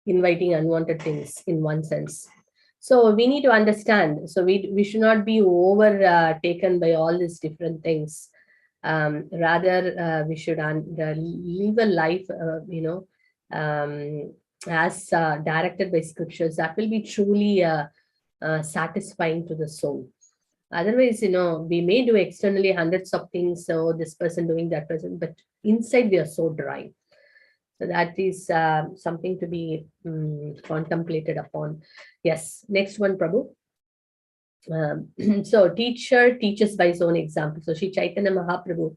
inviting unwanted things in one sense. So we need to understand. So we should not be taken by all these different things. Rather, we should live a life, as directed by scriptures. That will be truly satisfying to the soul. Otherwise, we may do externally hundreds of things. So this person doing that person, but inside we are so dry. So that is something to be contemplated upon. Yes. Next one, Prabhu. So teacher teaches by his own example. So Sri Chaitanya Mahaprabhu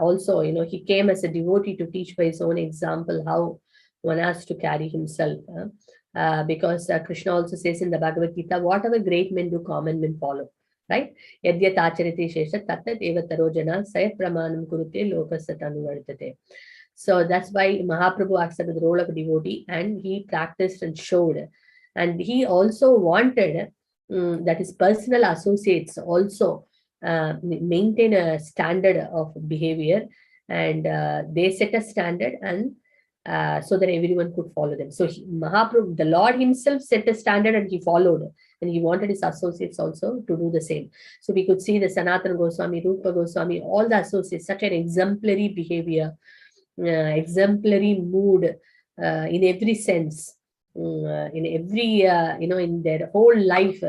also, he came as a devotee to teach by his own example how one has to carry himself. Because Krishna also says in the Bhagavad Gita, whatever great men do, common men follow. Right? Yadyat acharati shesha tattat eva tarojana sayat pramanam kurute lokasat anuvartate. So that's why Mahaprabhu accepted the role of a devotee, and he practiced and showed. And he also wanted that is personal associates also maintain a standard of behavior, and they set a standard, and so that everyone could follow them. So Mahaprabhu, the Lord himself set a standard and he followed, and he wanted his associates also to do the same. So we could see the Sanatana Goswami, Rupa Goswami, all the associates, such an exemplary behavior, exemplary mood in every sense, in every, in their whole life.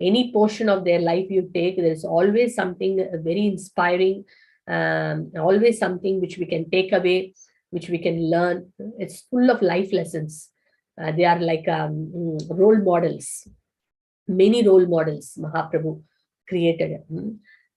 Any portion of their life you take, there's always something very inspiring, always something which we can take away, which we can learn. It's full of life lessons. They are like role models. Many role models Mahaprabhu created.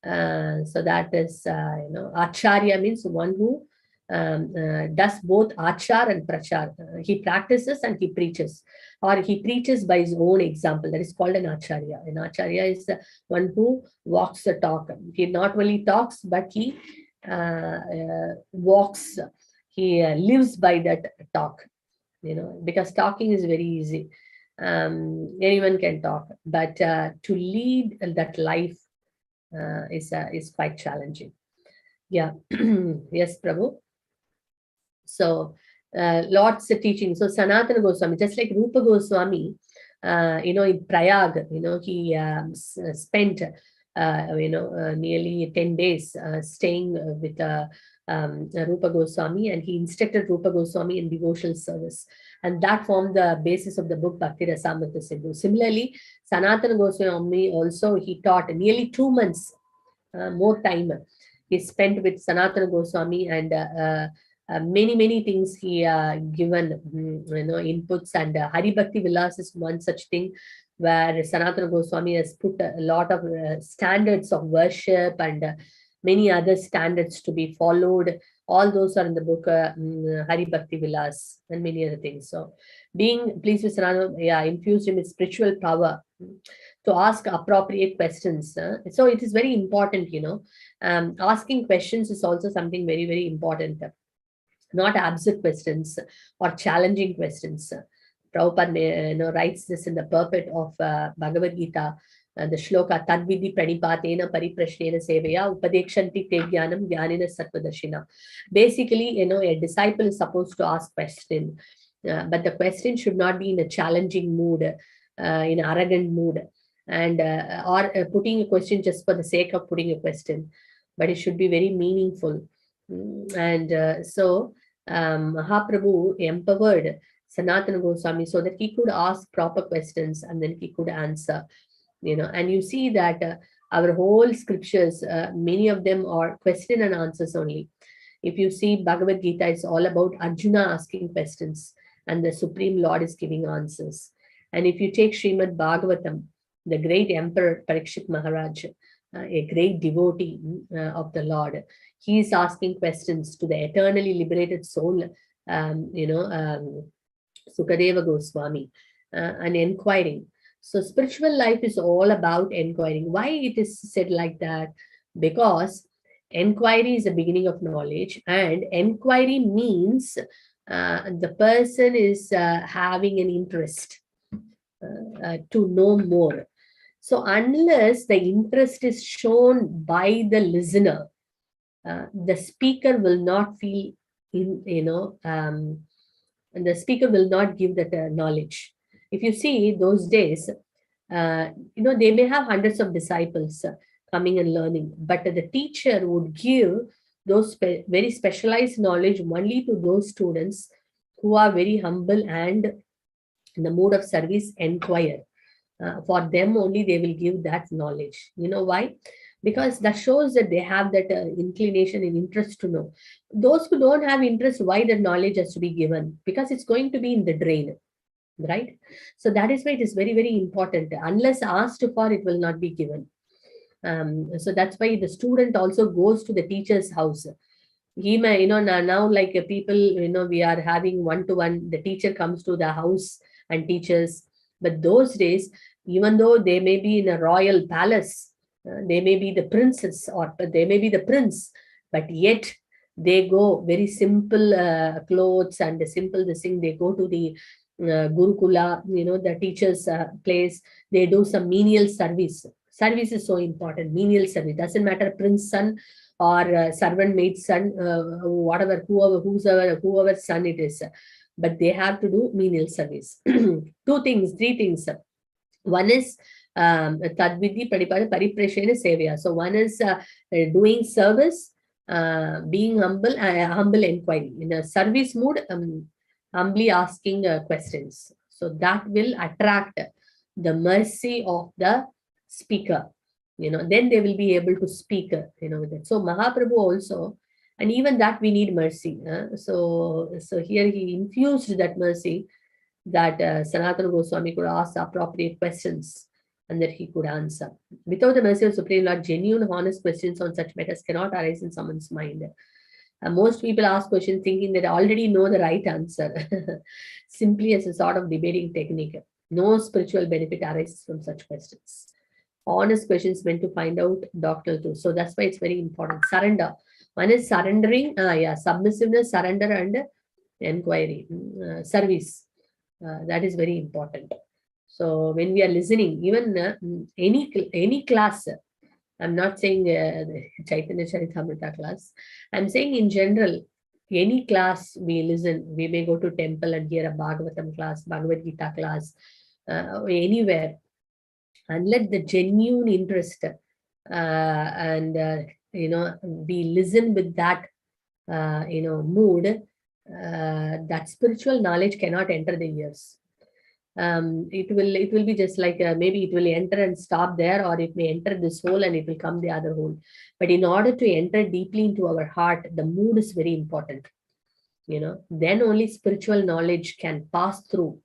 So that is, Acharya means one who does both achar and prachar. He practices and he preaches, or he preaches by his own example. That is called an acharya. An acharya is one who walks the talk. He not only talks, but he walks. He lives by that talk. Because talking is very easy. Anyone can talk, but to lead that life is quite challenging. Yeah. Yes, Prabhu. So lots of teaching. So Sanatana Goswami, just like Rupa Goswami, in Prayag, he spent nearly 10 days staying with Rupa Goswami, and he instructed Rupa Goswami in devotional service, and that formed the basis of the book Bhakti Rasamrita Sindhu. Similarly, Sanatana Goswami also, he taught nearly 2 months more time he spent with Sanatana Goswami, and many things he given inputs, and Hari Bhakti Vilas is one such thing where Sanatana Goswami has put a lot of standards of worship and many other standards to be followed. All those are in the book Hari Bhakti Vilas, and many other things. So being pleased with Sanatana, infused him with spiritual power to ask appropriate questions. So it is very important, asking questions is also something very, very important. Not absurd questions or challenging questions. Prabhupada writes this in the purport of Bhagavad Gita, the shloka Tadvidi Pranipatena Pariprashnena Sevaya Upadekshanti Te Jnanam Jnanina Sattvadarshina. Basically, a disciple is supposed to ask question, but the question should not be in a challenging mood, in an arrogant mood, and or putting a question just for the sake of putting a question, but it should be very meaningful. And so Mahaprabhu empowered Sanatana Goswami so that he could ask proper questions and then he could answer. And you see that our whole scriptures, many of them are question and answers only. If you see Bhagavad Gita, it's all about Arjuna asking questions and the Supreme Lord is giving answers. And if you take Srimad Bhagavatam, the great Emperor Parikshit Maharaj, a great devotee of the Lord, he is asking questions to the eternally liberated soul, Sukadeva Goswami, and inquiring. So spiritual life is all about inquiring. Why it is said like that? Because inquiry is the beginning of knowledge, and inquiry means the person is having an interest to know more. So unless the interest is shown by the listener, the speaker will not feel, and the speaker will not give that knowledge. If you see those days, they may have hundreds of disciples coming and learning, but the teacher would give those very specialized knowledge only to those students who are very humble and in the mood of service inquire. For them only they will give that knowledge. You know why? Because that shows that they have that inclination and interest to know. Those who don't have interest, why the knowledge has to be given? Because it's going to be in the drain, right? So that is why it is very, very important. Unless asked for, it will not be given. So that's why the student also goes to the teacher's house. He may, now like people, we are having one-to-one, the teacher comes to the house and teaches. But those days, even though they may be in a royal palace, they may be the princess or they may be the prince, but yet they go very simple clothes and the simple thing. They go to the Gurukula, the teachers' place, they do some menial service. Service is so important. Menial service doesn't matter, prince son or servant maid son, whatever, whoever's son it is, but they have to do menial service. Three things. One is Tadvidhi Padipada Pariprashena Sevya. So one is doing service, being humble inquiry. In a service mood, humbly asking questions. So that will attract the mercy of the speaker. Then they will be able to speak, with it. So Mahaprabhu also, and even that we need mercy. So here he infused that mercy, that Sanatana Goswami could ask appropriate questions and that he could answer. Without the mercy of Supreme Lord, genuine, honest questions on such matters cannot arise in someone's mind. Most people ask questions thinking that they already know the right answer, simply as a sort of debating technique. No spiritual benefit arises from such questions. Honest questions meant to find out doctrinal truth. So that's why it's very important. Surrender. One is surrendering, submissiveness, surrender, and inquiry, service. That is very important. So when we are listening, even any class, I'm not saying Chaitanya Charitamrita class, I'm saying in general, any class we listen, we may go to temple and hear a Bhagavatam class, Bhagavad Gita class, anywhere, and let the genuine interest and we listen with that mood, that spiritual knowledge cannot enter the ears. It will be just like maybe it will enter and stop there, or it may enter this hole and it will come the other hole. But in order to enter deeply into our heart, the mood is very important. Then only spiritual knowledge can pass through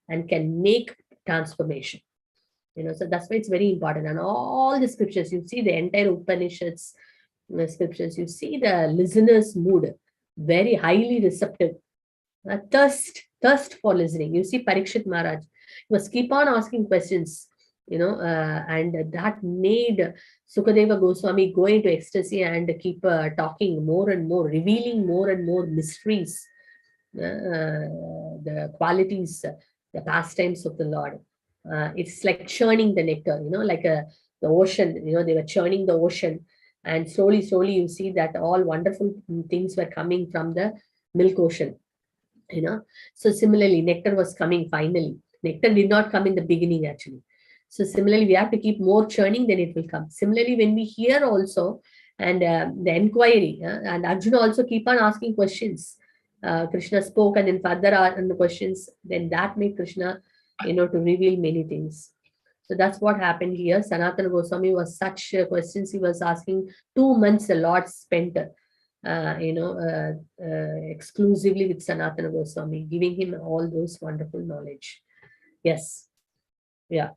and can make transformation. So that's why it's very important. And all the scriptures, you see the entire Upanishads scriptures, you see the listener's mood, very highly receptive, thirst for listening. You see Parikshit Maharaj, he must keep on asking questions, and that made Sukadeva Goswami go into ecstasy and keep talking more and more, revealing more and more mysteries, the qualities, the pastimes of the Lord. It's like churning the nectar, like the ocean, they were churning the ocean, and slowly you see that all wonderful things were coming from the milk ocean. So similarly, nectar was coming finally. Nectar did not come in the beginning actually. So similarly, we have to keep more churning, then it will come. Similarly, when we hear also, and the inquiry, and Arjuna also keep on asking questions. Krishna spoke and then further on the questions, then that made Krishna, to reveal many things. So that's what happened here. Sanatana Goswami was such questions he was asking. 2 months the Lord spent exclusively with Sanatana Goswami, giving him all those wonderful knowledge. Yes. Yeah.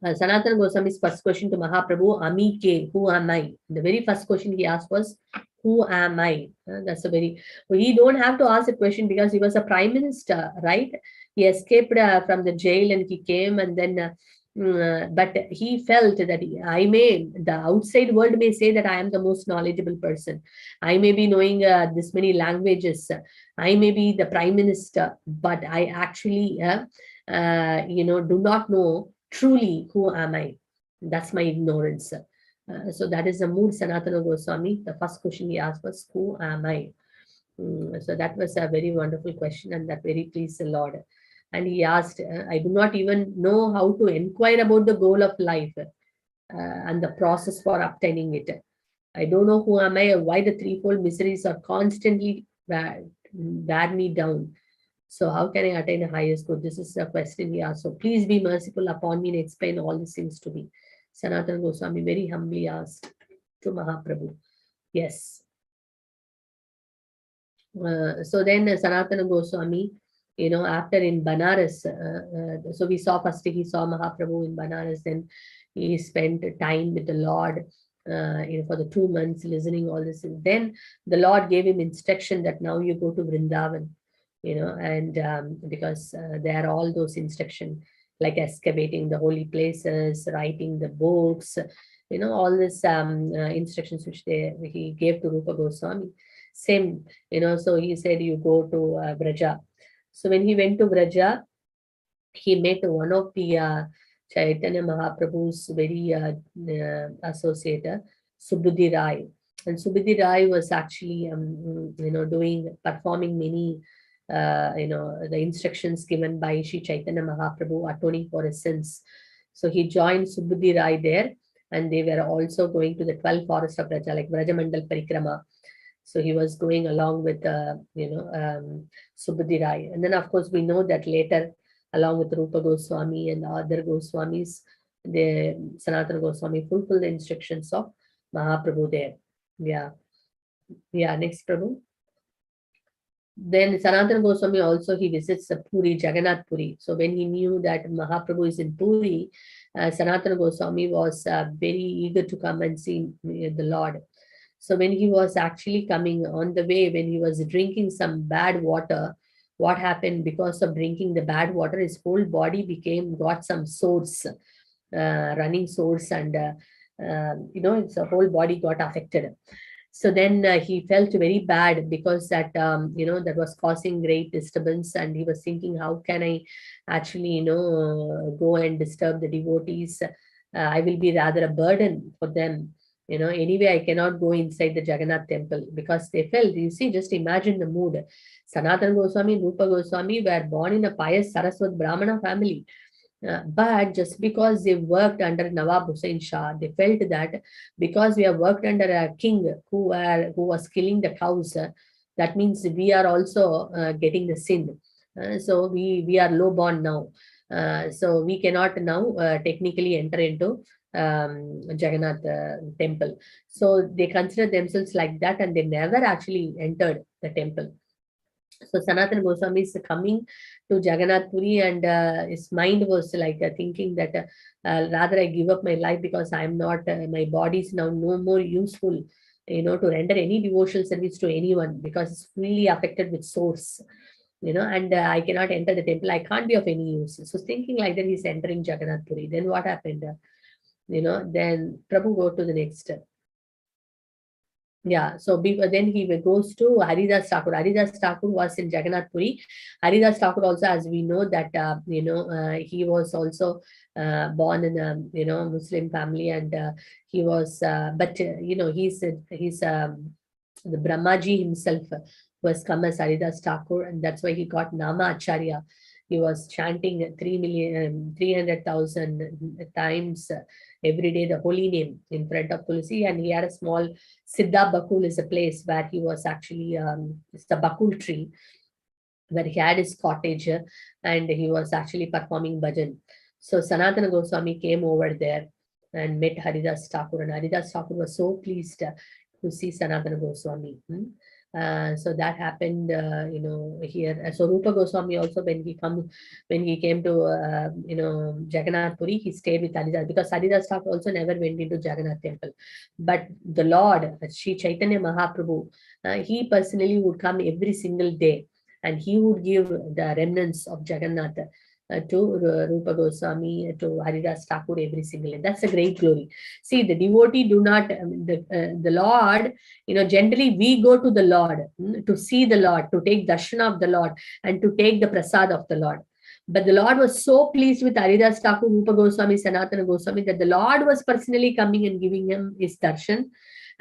Sanatana Goswami's first question to Mahaprabhu, Ami Ke, who am I? The very first question he asked was, who am I? That's a very, he don't have to ask a question because he was a prime minister, right? He escaped from the jail and he came, and then but he felt that the outside world may say that I am the most knowledgeable person. I may be knowing this many languages. I may be the prime minister, but I actually, do not know truly who am I. That's my ignorance. So that is the mood Sanatana Goswami. The first question he asked was, who am I? So that was a very wonderful question, and that very pleased the Lord. And he asked, I do not even know how to inquire about the goal of life and the process for obtaining it. I don't know who am I or why the threefold miseries are constantly bear me down. So how can I attain the highest good? This is the question he asked. So please be merciful upon me and explain all these things to me. Sanatana Goswami very humbly asked to Mahaprabhu. Yes. So then Sanatana Goswami, after in Banaras, so we saw first he saw Mahaprabhu in Banaras, then he spent time with the Lord, for the 2 months listening all this. And then the Lord gave him instruction that now you go to Vrindavan, and because there are all those instructions like excavating the holy places, writing the books, all this instructions which he gave to Rupa Goswami. Same, so he said you go to Braja. So when he went to Vraja, he met one of the Chaitanya Mahaprabhu's very associate, Subudhi Rai. And Subudhi Rai was actually, performing many, the instructions given by Sri Chaitanya Mahaprabhu, atoning for his sins. So he joined Subudhi Rai there, and they were also going to the 12 forests of Vraja, like Vrajamandal Parikrama. So he was going along with, Subudhi Rai. And then, of course, we know that later, along with Rupa Goswami and other Goswamis, the Sanatana Goswami fulfilled the instructions of Mahaprabhu there. Yeah, next Prabhu. Then Sanatana Goswami also, he visits Puri, Jagannath Puri. So when he knew that Mahaprabhu is in Puri, Sanatana Goswami was very eager to come and see the Lord. So when he was actually coming on the way, when he was drinking some bad water, what happened? Because of drinking the bad water, his whole body got some sores, running sores, and his whole body got affected. So then he felt very bad, because that that was causing great disturbance, and he was thinking, how can I actually go and disturb the devotees? I will be rather a burden for them. Anyway, I cannot go inside the Jagannath temple, because they felt, you see, just imagine the mood. Sanatana Goswami and Rupa Goswami were born in a pious Saraswat Brahmana family. But just because they worked under Nawab Hussain Shah, they felt that because we have worked under a king who was killing the cows, that means we are also getting the sin. So we are low born now. So we cannot now technically enter into Jagannath temple. So they consider themselves like that, and they never actually entered the temple. So Sanatana Goswami is coming to Jagannath Puri, and his mind was like thinking that rather I give up my life, because I am not, my body is now no more useful, to render any devotional service to anyone, because it's fully affected with sores. And I cannot enter the temple. I can't be of any use. So thinking like that, he's entering Jagannath Puri. Then what happened? Then Prabhu go to the next. Yeah, so then he goes to Haridas Thakur. Haridas Thakur was in Jagannath Puri. Haridas Thakur also, as we know, that he was also born in a Muslim family, and he was, but he's the Brahmaji himself was come as Haridas Thakur, and that's why he got Nama Acharya. He was chanting 300,000 times every day the holy name in front of Tulsi, and he had a small Siddha Bakul is a place where he was actually, it's the Bakul tree, where he had his cottage, and he was actually performing bhajan. So Sanatana Goswami came over there and met Haridas Thakur, and Haridas Thakur was so pleased to see Sanatana Goswami. So that happened, here. So Rupa Goswami also, when he came to, Jagannath Puri, he stayed with Haridas, because Haridas Thakur also never went into Jagannath temple. But the Lord, Sri Chaitanya Mahaprabhu, he personally would come every single day, and he would give the remnants of Jagannath to Rupa Goswami, to Haridas Thakur every single day. That's a great glory. See, the devotee do not, the Lord, generally we go to the Lord to see the Lord, to take darshana of the Lord, and to take the prasad of the Lord. But the Lord was so pleased with Haridas Thakur, Rupa Goswami, Sanatana Goswami, that the Lord was personally coming and giving him his darshan,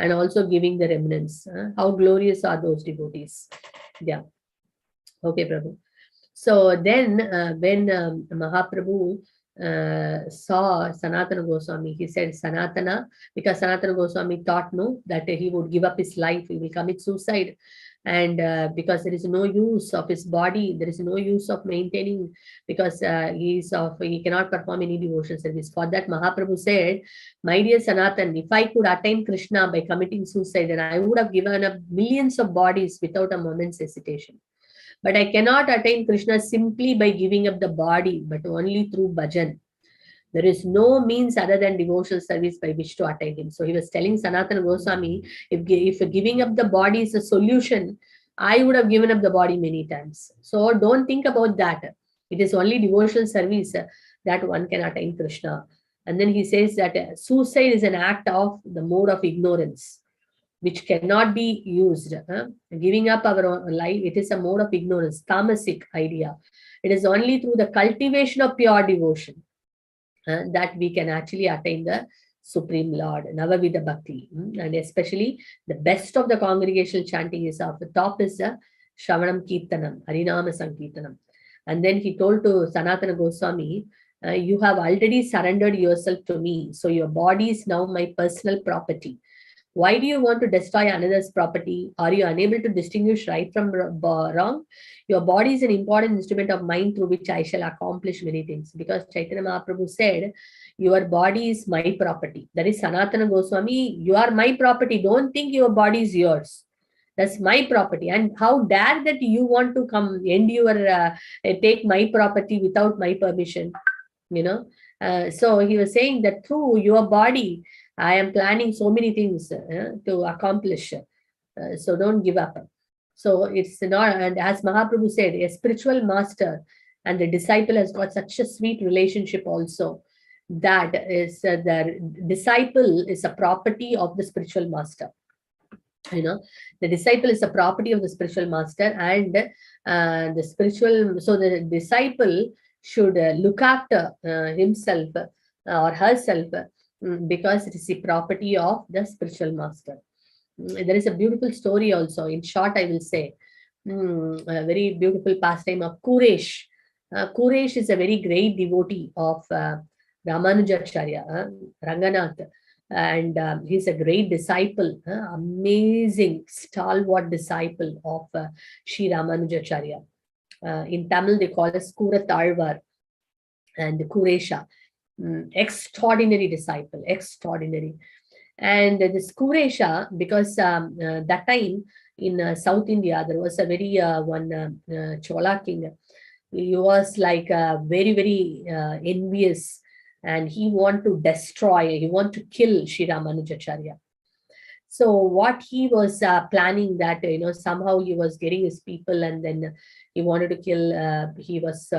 and also giving the remnants. How glorious are those devotees. Yeah. Okay, Prabhu. So then when Mahaprabhu saw Sanatana Goswami, he said, Sanatana, because Sanatana Goswami thought that he would give up his life, he will commit suicide. And because there is no use of his body, there is no use of maintaining, because he cannot perform any devotional service. For that, Mahaprabhu said, my dear Sanatan, if I could attain Krishna by committing suicide, then I would have given up millions of bodies without a moment's hesitation. But I cannot attain Krishna simply by giving up the body, but only through bhajan. There is no means other than devotional service by which to attain him. So he was telling Sanatana Goswami, if giving up the body is a solution, I would have given up the body many times. So don't think about that. It is only devotional service that one can attain Krishna. And then he says that suicide is an act of the mode of ignorance. which cannot be used. Giving up our own life, it is a mode of ignorance, tamasic idea. It is only through the cultivation of pure devotion that we can actually attain the Supreme Lord, Navavida Bhakti. And especially the best of the congregational chanting is of the top is the Shravanam Kirtanam, Harinama Sankirtanam. And then he told to Sanatana Goswami, you have already surrendered yourself to me. So your body is now my personal property. Why do you want to destroy another's property? Are you unable to distinguish right from wrong? Your body is an important instrument of mine through which I shall accomplish many things. Because Chaitanya Mahaprabhu said, your body is my property. That is Sanatana Goswami, you are my property. Don't think your body is yours. That's my property. And how dare that you want to come end your, take my property without my permission, you know. So he was saying that through your body, I am planning so many things to accomplish. So don't give up. So it's not, and as Mahaprabhu said, a spiritual master and the disciple has got such a sweet relationship also. That is the disciple is a property of the spiritual master. You know, the disciple is a property of the spiritual master, and the spiritual, so the disciple should look after himself or herself because it is the property of the spiritual master. There is a beautiful story also. In short, I will say, a very beautiful pastime of Kuresh. Kuresh is a very great devotee of Ramanujacharya, Ranganath. And he's a great disciple, amazing stalwart disciple of Sri Ramanujacharya. In Tamil, they call us Kura Talvar and Kuresha. Extraordinary disciple, extraordinary. And this Kuresha, because that time in South India, there was a very one Chola king. He was like very, very envious, and he want to destroy, he want to kill Sri Ramanujacharya. So what he was planning that, you know, somehow he was getting his people and then he wanted to kill, he was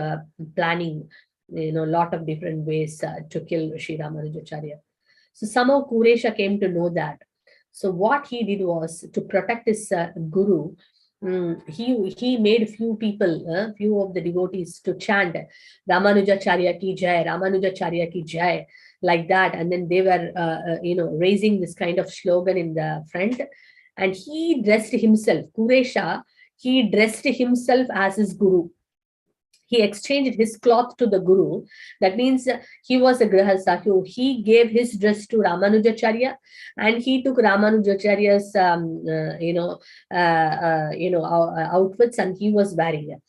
planning, you know, a lot of different ways to kill Sri Ramanujacharya. So somehow Kuresha came to know that. So what he did was to protect his guru. He made few people, few of the devotees to chant Ramanujacharya ki jai, Ramanujacharya ki jai, like that. And then they were, you know, raising this kind of slogan in the front. And he dressed himself, Kuresha, he dressed himself as his guru. He exchanged his cloth to the guru. That means he was a grihastha. He gave his dress to Ramanujacharya, and he took Ramanujacharya's, outfits, and he was wearing them.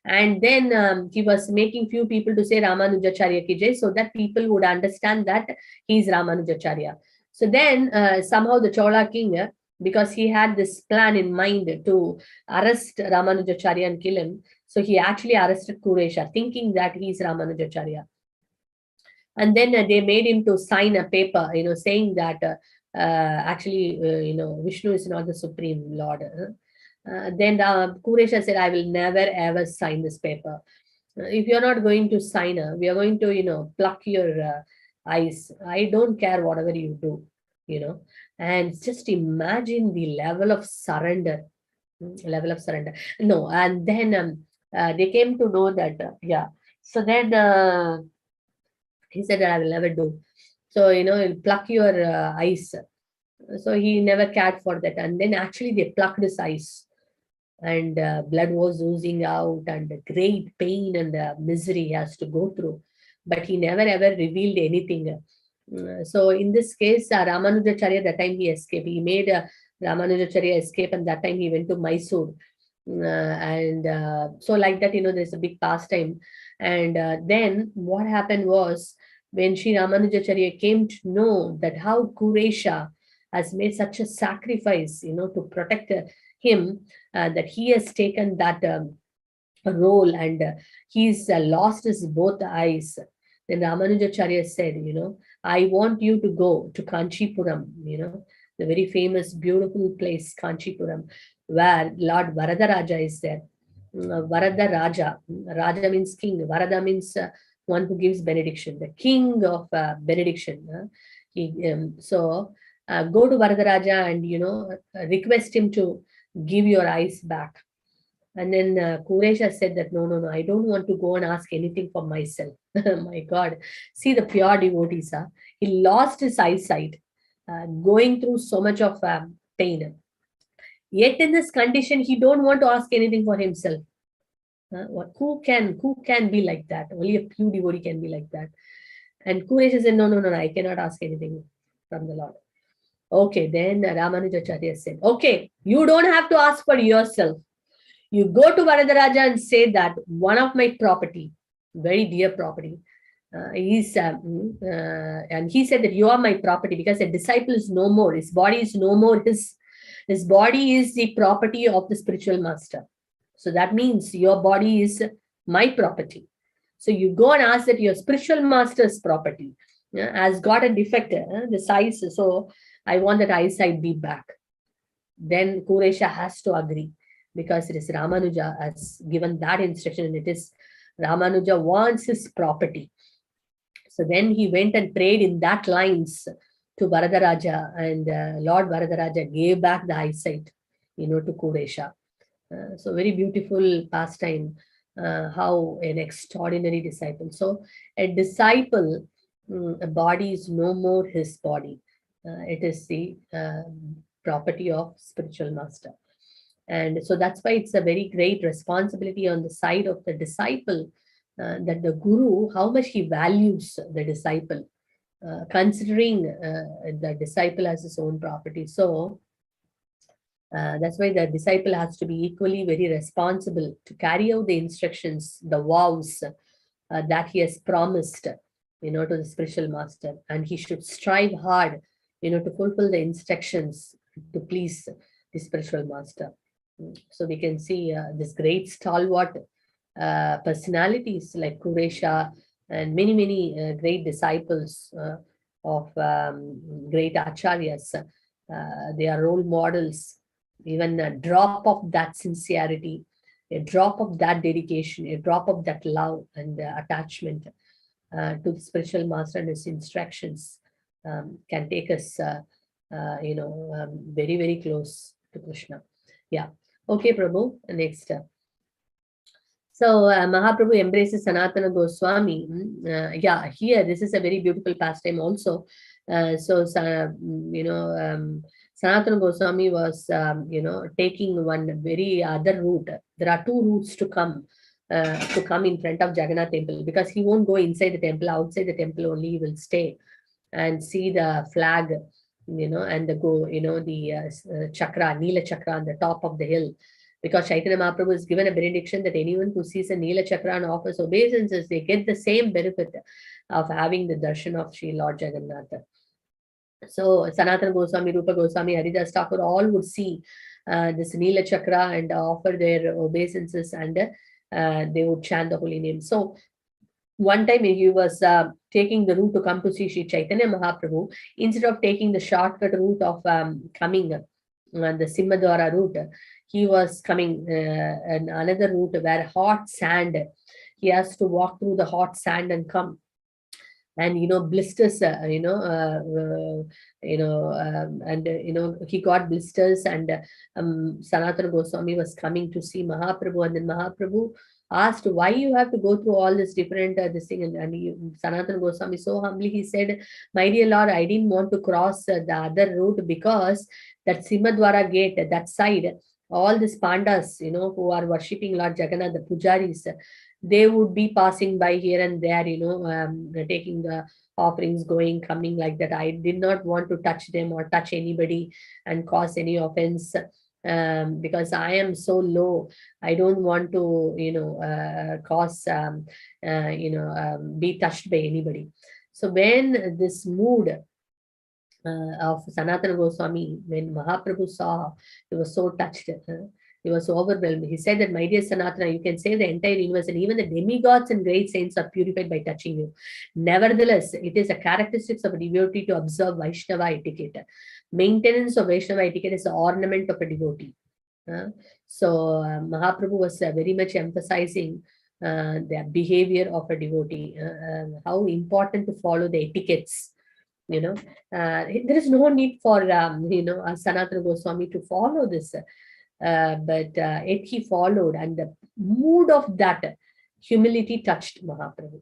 And then he was making few people to say Ramanujacharya ki jai, so that people would understand that he is Ramanujacharya. So then somehow the Chola king, because he had this plan in mind to arrest Ramanujacharya and kill him, so he actually arrested Kuresha, thinking that he is Ramanujacharya. And then they made him to sign a paper, you know, saying that Vishnu is not the Supreme Lord. Then Kuresha said, I will never ever sign this paper. If you're not going to sign, we are going to, you know, pluck your eyes. I don't care whatever you do, you know. And just imagine the level of surrender. No, and then they came to know that, So then he said that I will never do. So, you know, pluck your eyes. So he never cared for that. And then actually they plucked his eyes, and blood was oozing out, and great pain and misery he has to go through. But he never ever revealed anything. So in this case, Ramanujacharya, that time he escaped. He made Ramanujacharya escape, and that time he went to Mysore. So like that, you know, there's a big pastime. And then what happened was, when Sri Ramanujacharya came to know that how Kuresha has made such a sacrifice, you know, to protect him, that he has taken that role, and he's lost his both eyes. Then Ramanujacharya said, you know, I want you to go to Kanchipuram, you know, the very famous, beautiful place, Kanchipuram, where Lord Varadaraja is there. Varadaraja, Raja means king, Varada means one who gives benediction, the king of benediction. go to Varadaraja and request him to give your eyes back. And then Kuresha said that, no, I don't want to go and ask anything for myself. My God, see the pure devotees. He lost his eyesight, going through so much of pain. Yet in this condition, he don't want to ask anything for himself. Who can be like that? Only a pure devotee can be like that. And Kuresha said, no, I cannot ask anything from the Lord. Okay, then Ramanujacharya said, okay, you don't have to ask for yourself. You go to Varadaraja and say that one of my property, very dear property, and he said that you are my property, because a disciple is no more. His body is no more. His body is the property of the spiritual master. So that means your body is my property. So you go and ask that your spiritual master's property has got a defect, the size. So I want that eyesight be back. Then Kuresha has to agree, because it is Ramanuja has given that instruction, and it is Ramanuja wants his property. So then he went and prayed in that lines to Varadaraja, and Lord Varadaraja gave back the eyesight, to Kuresha. So very beautiful pastime, how an extraordinary disciple. So a disciple, a body is no more his body. It is the property of spiritual master. And so that's why it's a very great responsibility on the side of the disciple, that the guru, how much he values the disciple, considering the disciple as his own property. So that's why the disciple has to be equally very responsible to carry out the instructions, the vows that he has promised, to the spiritual master. And he should strive hard, to fulfill the instructions to please the spiritual master. So we can see this great stalwart personalities like Kuresha and many great disciples of great acharyas. They are role models. Even a drop of that sincerity, a drop of that dedication, a drop of that love and attachment to the spiritual master and his instructions can take us, very, very close to Krishna. Yeah. Okay, Prabhu. Next. So Mahaprabhu embraces Sanatana Goswami. Here this is a very beautiful pastime also. Sanatana Goswami was, taking one very other route. There are two routes to come in front of Jagannath temple, because he won't go inside the temple. Outside the temple only he will stay and see the flag, and the chakra, Neela chakra on the top of the hill. Because Chaitanya Mahaprabhu has given a benediction that anyone who sees a Neela chakra and offers obeisances, they get the same benefit of having the darshan of Sri Lord Jagannath. So Sanatana Goswami, Rupa Goswami, Haridas Thakur all would see this Neela chakra and offer their obeisances, and they would chant the holy name. So one time he was taking the route to come to see Sri Chaitanya Mahaprabhu. Instead of taking the shortcut route of coming the Simhadwara route, he was coming another route where hot sand. He has to walk through the hot sand and come. And blisters, he got blisters, and Sanatana Goswami was coming to see Mahaprabhu, and then Mahaprabhu asked, why you have to go through all this different this thing, and Sanatana Goswami so humbly he said, my dear Lord, I didn't want to cross the other route, because that Simhadwara gate, that side, all these pandas, who are worshipping Lord Jagannath, the pujaris, they would be passing by here and there, taking the offerings, going, coming like that. I did not want to touch them or touch anybody and cause any offense, because I am so low. I don't want to, cause, be touched by anybody. So when this mood of Sanatana Goswami, when Mahaprabhu saw, he was so touched. He was overwhelmed. He said that, my dear Sanatana, you can save the entire universe, and even the demigods and great saints are purified by touching you. Nevertheless, it is a characteristic of a devotee to observe Vaishnava etiquette. Maintenance of Vaishnava etiquette is the ornament of a devotee. So Mahaprabhu was very much emphasizing the behavior of a devotee, how important to follow the etiquettes There is no need for, Sanatana Goswami to follow this. But yet he followed, and the mood of that humility touched Mahaprabhu.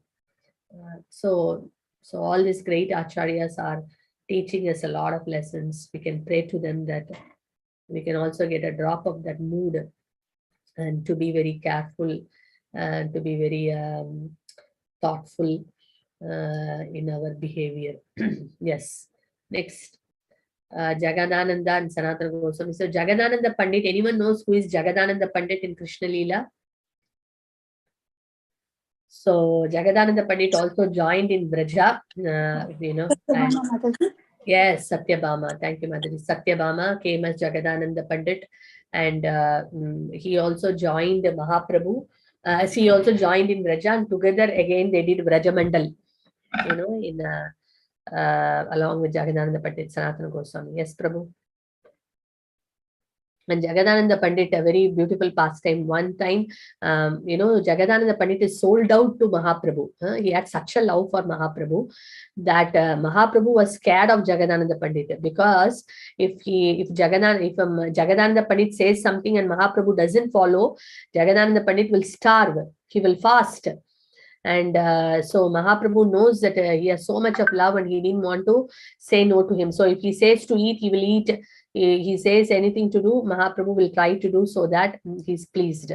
So all these great acharyas are teaching us a lot of lessons. We can pray to them that we can also get a drop of that mood, and to be very careful and to be very thoughtful in our behavior. Yes. Next. Jagadananda and Sanatana Goswami. So Jagadananda Pandit, anyone knows who is Jagadananda Pandit in Krishna Leela? So Jagadananda Pandit also joined in Braja, and yes, Satyabhama. Thank you, Madhuri. Satyabhama came as Jagadananda Pandit, and he also joined Mahaprabhu. As he also joined in Braja, and together again they did Brajamandal, in along with Jagadananda Pandit, Sanatana Goswami. Yes, Prabhu. And Jagadananda Pandit, a very beautiful pastime. One time, Jagadananda Pandit is sold out to Mahaprabhu. He had such a love for Mahaprabhu that Mahaprabhu was scared of Jagadananda Pandit, because if Jagadananda Pandit says something and Mahaprabhu doesn't follow, Jagadananda Pandit will starve. He will fast. And so Mahaprabhu knows that he has so much of love, and he didn't want to say no to him. So if he says to eat, he will eat. He says anything to do, Mahaprabhu will try to do, so that he's pleased.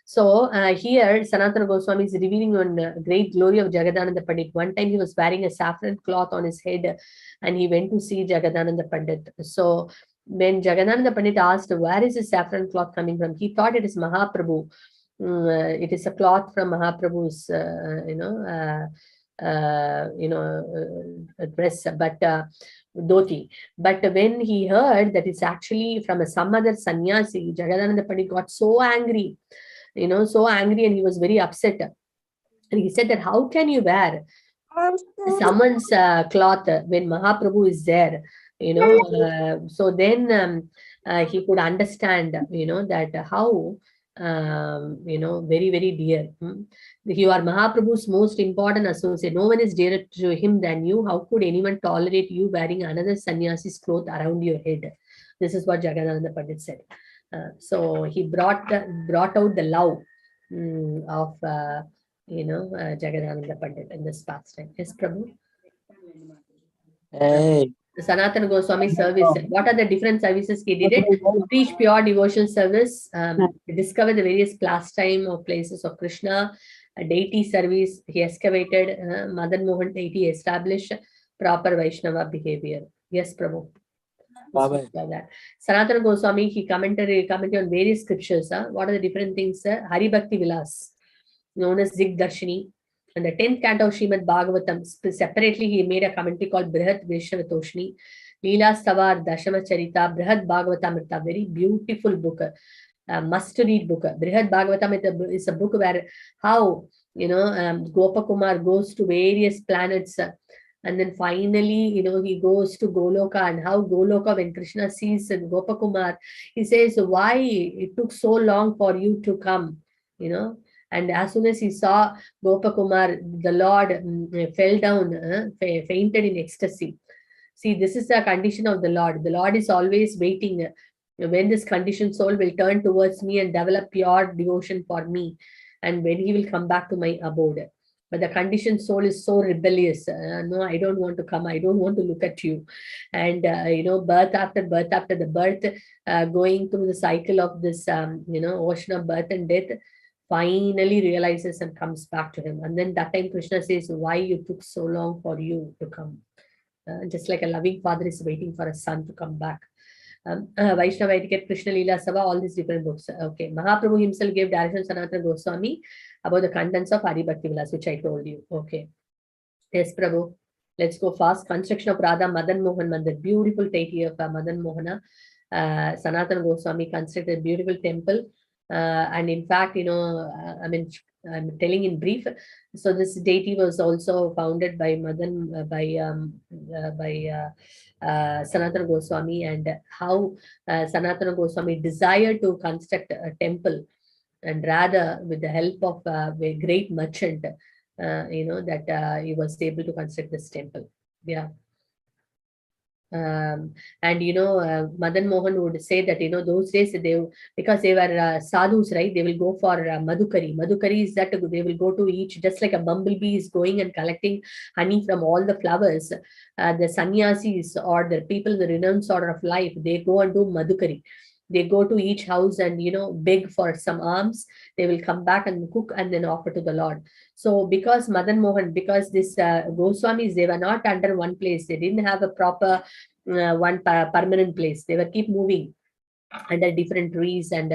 So here Sanatana Goswami is revealing on great glory of Jagadananda Pandit. One time he was wearing a saffron cloth on his head, and he went to see Jagadananda Pandit. So when Jagadananda Pandit asked, where is this saffron cloth coming from? He thought it is Mahaprabhu. It is a cloth from Mahaprabhu's, dress, but dhoti. But when he heard that it's actually from some other sannyasi, Jagadananda Pandit got so angry, and he was very upset. And he said that, how can you wear someone's cloth when Mahaprabhu is there? So then he could understand, that how, very, very dear. You are Mahaprabhu's most important associate. No one is dearer to him than you. How could anyone tolerate you wearing another sannyasi's cloth around your head? This is what Jagadananda Pandit said. So he brought out the love of Jagadananda Pandit in this pastime. Yes, Prabhu. Hey. Sanatana Goswami service. What are the different services he did? Preach pure devotion service, discover the various pastime or places of Krishna, deity service. He excavated Madan Mohan deity, established proper Vaishnava behavior. Yes, Prabhu. Sanatana Goswami, he commented on various scriptures. What are the different things? Hari Bhakti Vilas, known as Zig Darshini. And the 10th canto of Srimad Bhagavatam, separately he made a commentary called Brihat Vaishnavatoshni. Leela Stavar Dashama Charita, Brihat Bhagavatamrita, very beautiful book, must-read book. Brihat Bhagavatam is a book where how, Gopakumar goes to various planets, and then finally, he goes to Goloka, and how Goloka, when Krishna sees Gopakumar, he says, why it took so long for you to come, And as soon as he saw Gopakumar, the Lord fell down, fainted in ecstasy. See, this is the condition of the Lord. The Lord is always waiting when this conditioned soul will turn towards me and develop pure devotion for me, and when he will come back to my abode. But the conditioned soul is so rebellious. No, I don't want to come. I don't want to look at you. And, birth after the birth, going through the cycle of this, ocean of birth and death, finally realizes and comes back to him. And then that time Krishna says, why you took so long for you to come? Just like a loving father is waiting for a son to come back. Vaishnava etiquette, Krishna Leela Sabha, all these different books. Okay, Mahaprabhu himself gave direction Sanatana Goswami about the contents of Hari Bhakti Vilas, which I told you. Okay. Yes, Prabhu. Let's go fast. Construction of Radha Madan Mohan Mandir, beautiful deity of Madan Mohana. Sanatana Goswami constructed a beautiful temple. And in fact, I'm telling in brief. So this deity was also founded by Sanatana Goswami, and how Sanatana Goswami desired to construct a temple, and rather with the help of a great merchant, that he was able to construct this temple. Yeah. And Madan Mohan would say that those days because they were sadhus, right? They will go for madhukari. Madhukari is that they will go to each, just like a bumblebee is going and collecting honey from all the flowers. The sannyasis or the people in the renounced order of life, they go and do madhukari. They go to each house and beg for some alms. They will come back and cook and then offer to the Lord. So because Madan Mohan, because this Goswamis, they were not under one place. They didn't have a proper one permanent place. They were keep moving under different trees. And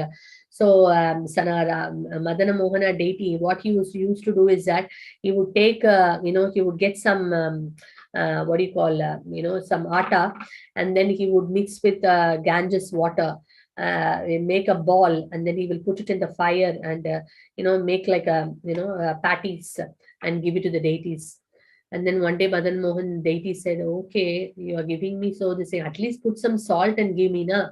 Madana Mohana deity, what he used to do is that he would take, he would get some, what do you call, some atta, and then he would mix with Ganges water, make a ball, and then he will put it in the fire and, make like patties and give it to the deities. And then one day Madan Mohan deity said, okay, you are giving me, so they say, at least put some salt and give me, na.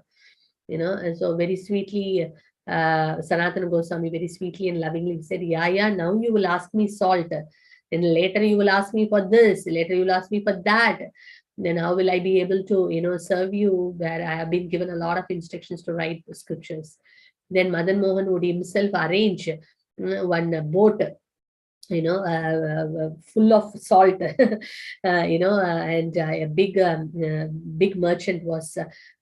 And so very sweetly, Sanatana Goswami very sweetly and lovingly said, yeah, now you will ask me salt. Then later you will ask me for this, later you will ask me for that. Then how will I be able to, serve you, where I have been given a lot of instructions to write the scriptures. Then Madan Mohan would himself arrange one boat, full of salt, and a big merchant was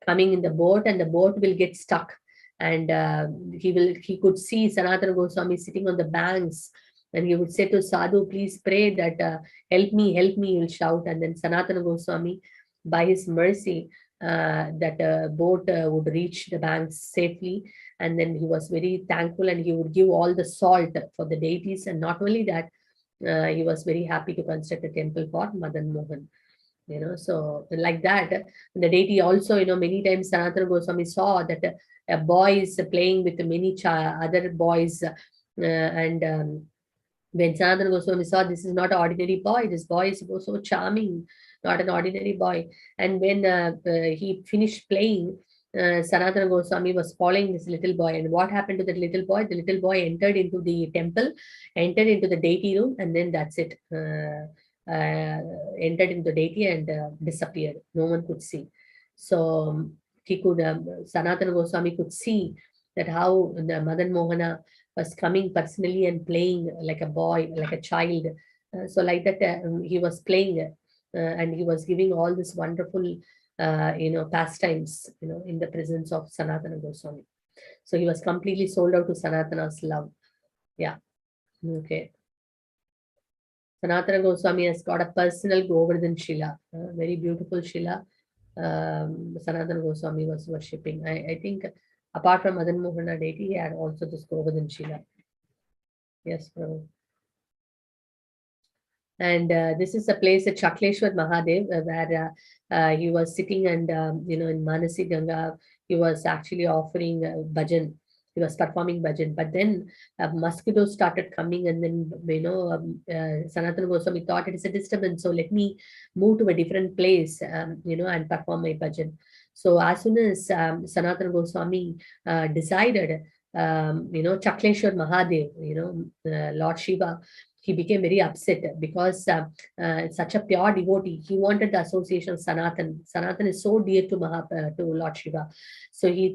coming in the boat, and the boat will get stuck. And he could see Sanatana Goswami sitting on the banks, and he would say to Sadhu, please pray that help me, he will shout. And then Sanatana Goswami, by his mercy, that boat would reach the banks safely. And then he was very thankful, and he would give all the salt for the deities. And not only that, he was very happy to construct a temple for Madan Mohan. So like that, the deity also, many times Sanatana Goswami saw that a boy is playing with many other boys, and when Sanatana Goswami saw this is not an ordinary boy, this boy is so charming, not an ordinary boy. And when he finished playing, Sanatana Goswami was following this little boy. And what happened to that little boy? The little boy entered into the temple, entered into the deity room, and then that's it. Entered into the deity and disappeared. No one could see. So he could, Sanatana Goswami could see that how the Madan Mohana was coming personally and playing like a boy, like a child. So like that, he was playing, and he was giving all this wonderful pastimes, in the presence of Sanatana Goswami. So he was completely sold out to Sanatana's love. Yeah. Okay. Sanatana Goswami has got a personal Govardhan Shila, very beautiful Shila. Sanatana Goswami was worshipping. I think apart from Madan Mohana deity, he had also this Govardhan Shila. Yes, Prabhu. And this is a place at Chakleshwar Mahadev, where he was sitting, and in Manasi Ganga, he was actually offering bhajan. He was performing bhajan, but then mosquitoes started coming, and then Sanatana Goswami thought it is a disturbance, so let me move to a different place, and perform my bhajan. So as soon as Sanatana Goswami decided, Chakleshwar Mahadev, Lord Shiva, he became very upset because such a pure devotee, he wanted the association of Sanatan. Sanatan is so dear to Lord Shiva. So he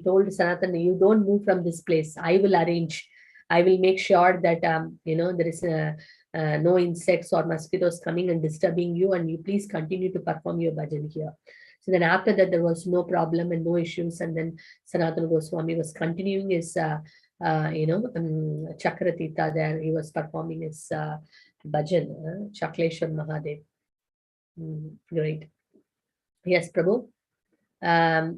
told Sanatan, you don't move from this place. I will arrange. I will make sure that there is no insects or mosquitoes coming and disturbing you, and you please continue to perform your bhajan here. So then after that, there was no problem and no issues. And then Sanatana Goswami was continuing his Chakratita there. He was performing his bhajan, Chakleshwar Mahadev. Great. Yes, Prabhu.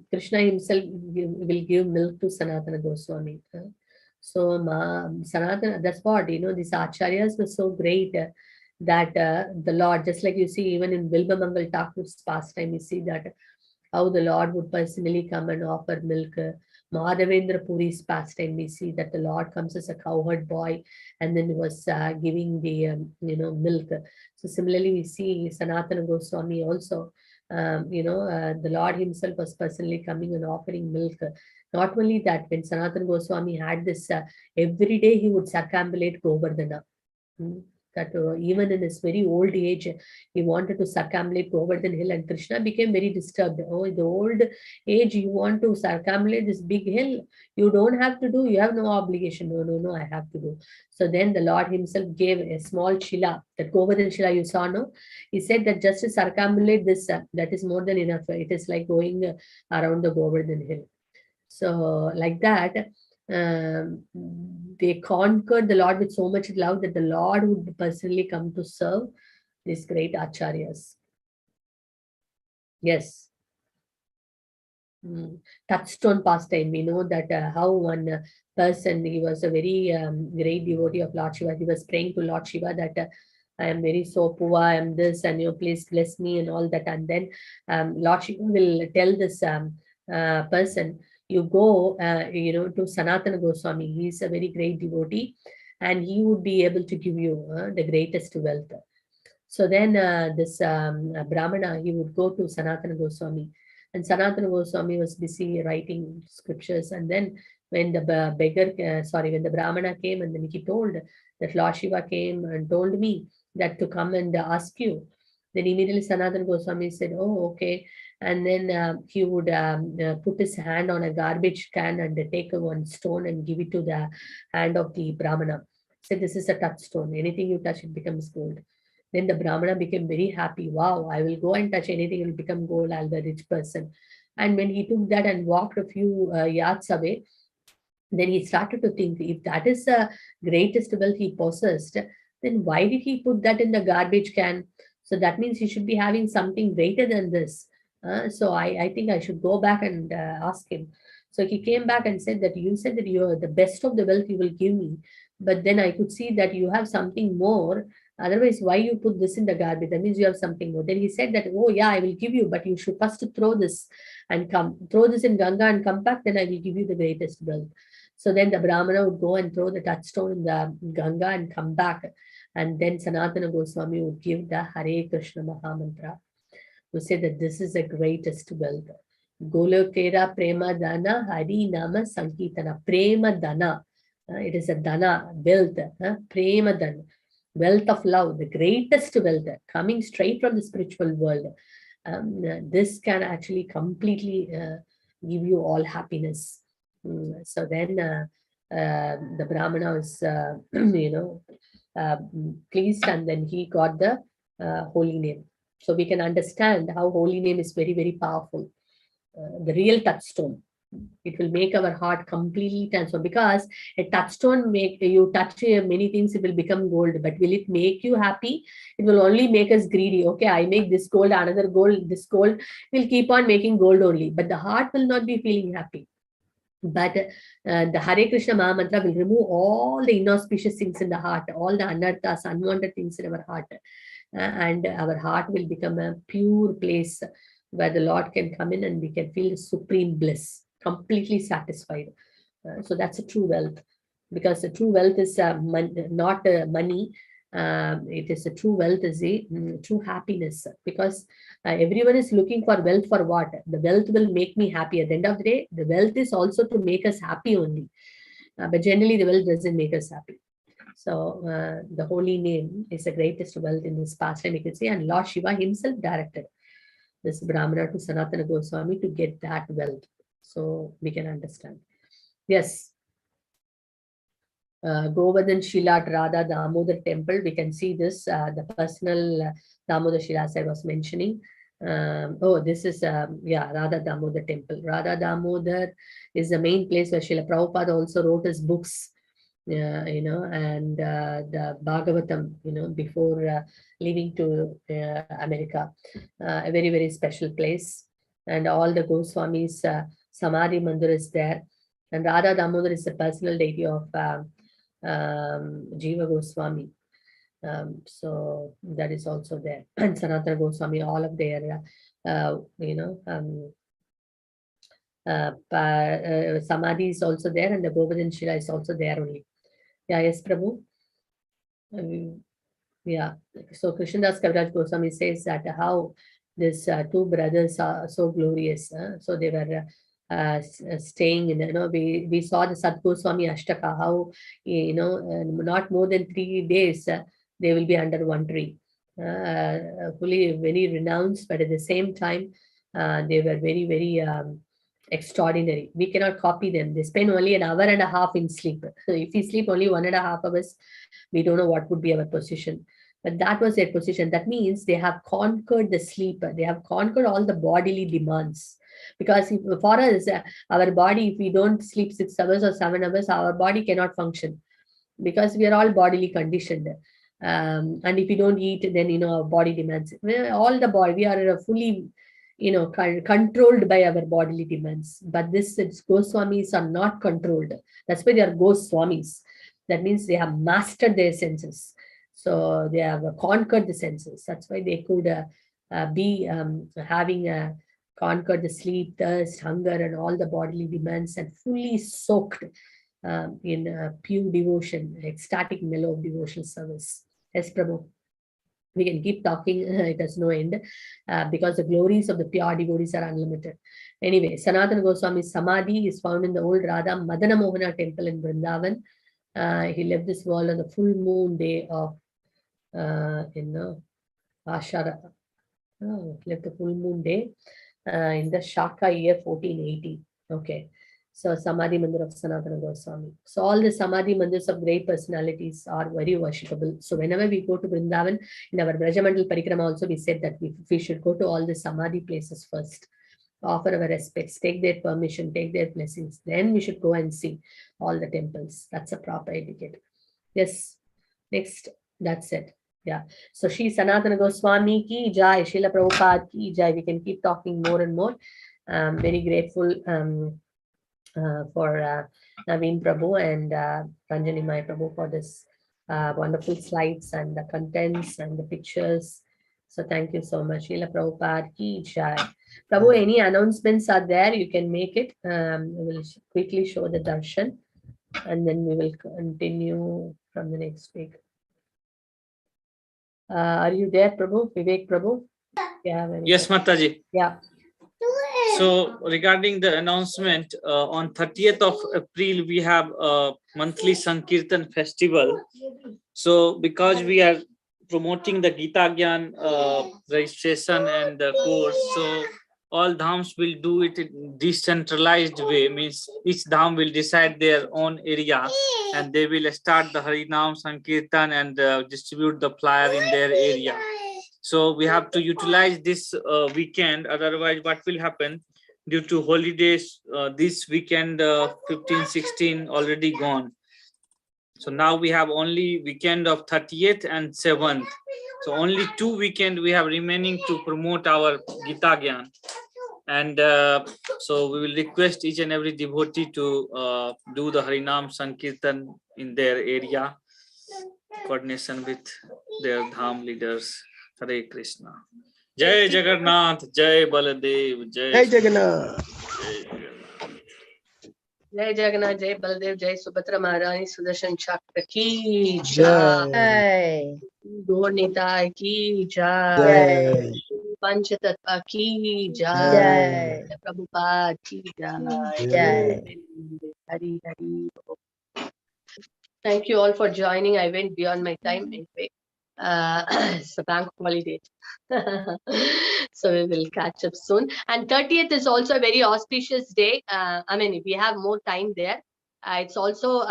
Krishna himself will give milk to Sanatana Goswami. So Sanatana, that's what, these acharyas were so great that the Lord, just like you see, even in Bilba Mangal Thakur's pastime, you see that how the Lord would personally come and offer milk. Madhavendra Puri's pastime, we see that the Lord comes as a cowherd boy and then was giving the milk. So similarly, we see Sanatana Goswami also. The Lord himself was personally coming and offering milk. Not only that, when Sanatana Goswami had this, every day he would circumambulate Govardhana. that even in his very old age, he wanted to circumambulate Govardhan Hill, and Krishna became very disturbed. Oh, in the old age, you want to circumambulate this big hill? You don't have to do, you have no obligation. No, no, no, I have to do. So then the Lord himself gave a small Shila, that Govardhan Shila you saw, no? He said that just to circumambulate this, that is more than enough. It is like going around the Govardhan Hill. So like that, they conquered the Lord with so much love that the Lord would personally come to serve these great acharyas. Yes. Touchstone pastime. We know that how one person, he was a very great devotee of Lord Shiva. He was praying to Lord Shiva that I am very so poor, I am this, and you please bless me and all that. And then Lord Shiva will tell this person, you go, to Sanatana Goswami. He is a very great devotee, and he would be able to give you the greatest wealth. So then this Brahmana, he would go to Sanatana Goswami, and Sanatana Goswami was busy writing scriptures. And then when the when the Brahmana came, and then he told that Lord Shiva came and told me that to come and ask you. Then immediately Sanatana Goswami said, oh, okay. And then he would put his hand on a garbage can and take one stone and give it to the hand of the Brahmana. Said, this is a touchstone. Anything you touch, it becomes gold. Then the Brahmana became very happy. Wow, I will go and touch anything, it will become gold. I'll be a rich person. And when he took that and walked a few yards away, then he started to think, if that is the greatest wealth he possessed, then why did he put that in the garbage can? So that means he should be having something greater than this. So I think I should go back and ask him. So he came back and said that you said that you are the best of the wealth you will give me. But then I could see that you have something more. Otherwise, why you put this in the garbage? That means you have something more. Then he said that, oh yeah, I will give you, but you should first throw this and throw this in Ganga and come back, then I will give you the greatest wealth. So then the Brahmana would go and throw the touchstone in the Ganga and come back. And then Sanatana Goswami would give the Hare Krishna Mahamantra, who said that this is the greatest wealth. Golokera Prema Dana Hari Nama Sankitana. Prema Dana. It is a Dana, wealth. Prema Dana. Wealth of love, the greatest wealth, coming straight from the spiritual world. This can actually completely give you all happiness. So then the Brahmana was, pleased, and then he got the holy name. So we can understand how holy name is very, very powerful. The real touchstone. It will make our heart completely transform, because a touchstone make you touch many things, it will become gold. But will it make you happy? It will only make us greedy. Okay, I make this gold, another gold, this gold will keep on making gold only, but the heart will not be feeling happy. But the Hare Krishna Mahamantra will remove all the inauspicious things in the heart, all the anarthas, unwanted things in our heart, and our heart will become a pure place where the Lord can come in and we can feel supreme bliss, completely satisfied. So that's a true wealth, because the true wealth is not money. It is a true wealth is a true happiness, because everyone is looking for wealth for what? The wealth will make me happy. At the end of the day, the wealth is also to make us happy only. But generally, the wealth doesn't make us happy. So the holy name is the greatest wealth in this pastime, you can say, and Lord Shiva himself directed this Brahmana to Sanatana Goswami to get that wealth. So we can understand. Yes. Govardhan Shila at Radha Damodar temple. We can see this, the personal Damodar Shila as I was mentioning. This is, Radha Damodar temple. Radha Damodar is the main place where Srila Prabhupada also wrote his books, and the Bhagavatam, before leaving to America. A very, very special place. And all the Goswamis, Samadhi Mandir is there. And Radha Damodar is the personal deity of Jiva Goswami. So that is also there. And Sanatana Goswami, all of their, Samadhi is also there, and the Govardhan Shila is also there only. Yeah, yes, Prabhu. Yeah. So Krishnadas Kaviraj Goswami says that how these two brothers are so glorious. So they were staying in, we saw the Sad Goswami Ashtaka, how, not more than 3 days, they will be under one tree. Fully very renounced, but at the same time, they were very, very extraordinary. We cannot copy them. They spend only an hour and a half in sleep. If we sleep only 1.5 hours, we don't know what would be our position. But that was their position. That means they have conquered the sleep. They have conquered all the bodily demands. Because for us, our body, if we don't sleep 6 hours or 7 hours, our body cannot function, because we are all bodily conditioned. And if we don't eat, then our body demands. All the body, we are fully controlled by our bodily demands. But this Goswamis are not controlled. That's why they are Goswamis. That means they have mastered their senses. So they have conquered the senses. That's why they could be having conquered the sleep, thirst, hunger, and all the bodily demands, and fully soaked in pure devotion, ecstatic mellow of devotional service. Yes, Prabhu. We can keep talking, it has no end, because the glories of the pure devotees are unlimited. Anyway, Sanatana Goswami's Samadhi is found in the old Radha Madana Mohana temple in Vrindavan. He left this world on the full moon day of Ashara. Left the full moon day in the Shaka year 1480. Okay. So Samadhi Mandir of Sanatana Goswami. So all the Samadhi Mandirs of great personalities are very worshipable. So whenever we go to Vrindavan, in our Brajamandal Parikrama also, we said that we should go to all the Samadhi places first, offer our respects, take their permission, take their blessings. Then we should go and see all the temples. That's a proper etiquette. Yes. Next, that's it. Yeah. So Shri Sanatana Goswami ki jai, Srila Prabhupada ki jai. We can keep talking more and more. Very grateful for Naveen Prabhu and Ranjani Mai Prabhu for this wonderful slides and the contents and the pictures. So thank you so much. Srila Prabhupada ki jai. Prabhu, any announcements are there? You can make it. We will quickly show the darshan and then we will continue from the next week. Are you there, Prabhu? Vivek Prabhu? Yeah. Yes, Mataji. Yeah. So regarding the announcement, on 30th of April, we have a monthly Sankirtan festival. So because we are promoting the Gita Gyan registration and the course, so all dhams will do it in decentralized way, means each dham will decide their own area and they will start the Harinam Sankirtan and distribute the flyer in their area. So we have to utilize this weekend, otherwise what will happen due to holidays, this weekend 15, 16 already gone. So now we have only weekend of 30th and 7th. So only 2 weekends we have remaining to promote our Gita Gyan. And so we will request each and every devotee to do the Harinam Sankirtan in their area, coordination with their dham leaders. Hare Krishna. Jai Jagannath, Jai Baladev, Jai Jagannath. Jai Jagannath, Jai Baladev, Jai Subhadra Maharani, Sudarshan Chakra ki Jai. jai. Gaur Nitai ki jai. Jai. Panchatattva ki jai. Jai. Prabhupada ki jai. Jai. Hari Hari. Thank you all for joining. I went beyond my time anyway. It's a bank holiday. So we will catch up soon. And 30th is also a very auspicious day. I mean, we have more time there. It's also,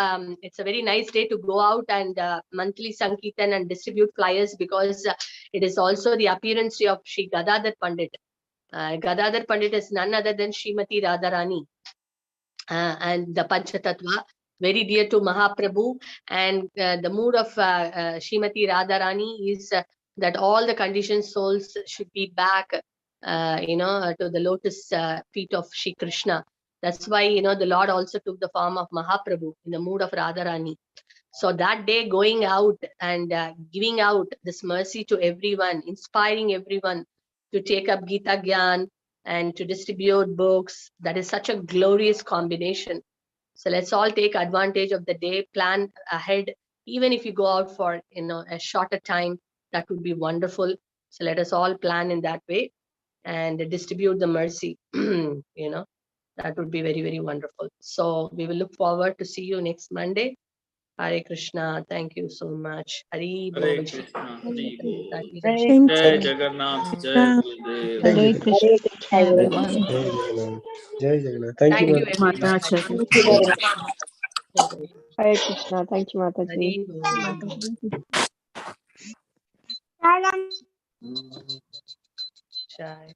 it's a very nice day to go out and monthly Sankirtan and distribute flyers, because it is also the appearance of Shri Gadadhar Pandit. Gadadhar Pandit is none other than Srimati Radharani and the Panchatattva, very dear to Mahaprabhu. And the mood of Srimati Radharani is that all the conditioned souls should be back, to the lotus feet of Shri Krishna. That's why, the Lord also took the form of Mahaprabhu in the mood of Radharani. So that day, going out and giving out this mercy to everyone, inspiring everyone to take up Gita Gyan and to distribute books, that is such a glorious combination. So let's all take advantage of the day, plan ahead. Even if you go out for a shorter time, that would be wonderful. So let us all plan in that way and distribute the mercy. That would be very, very wonderful. So we will look forward to see you next Monday. Hare Krishna. Thank you so much. Hari Hare Bol. Krishna, Hari Bol. Jai Thank Jai you. Jagannath, Jai Gurudev. Hare Krishna, everyone. Jai Jagannath. Jai Jagannath. Thank you, Thank you, Mataji. everyone. Mataji. Hari Thank you very much. Bol. Hare Krishna. Thank you, Mataji. Hari Bol. Jai.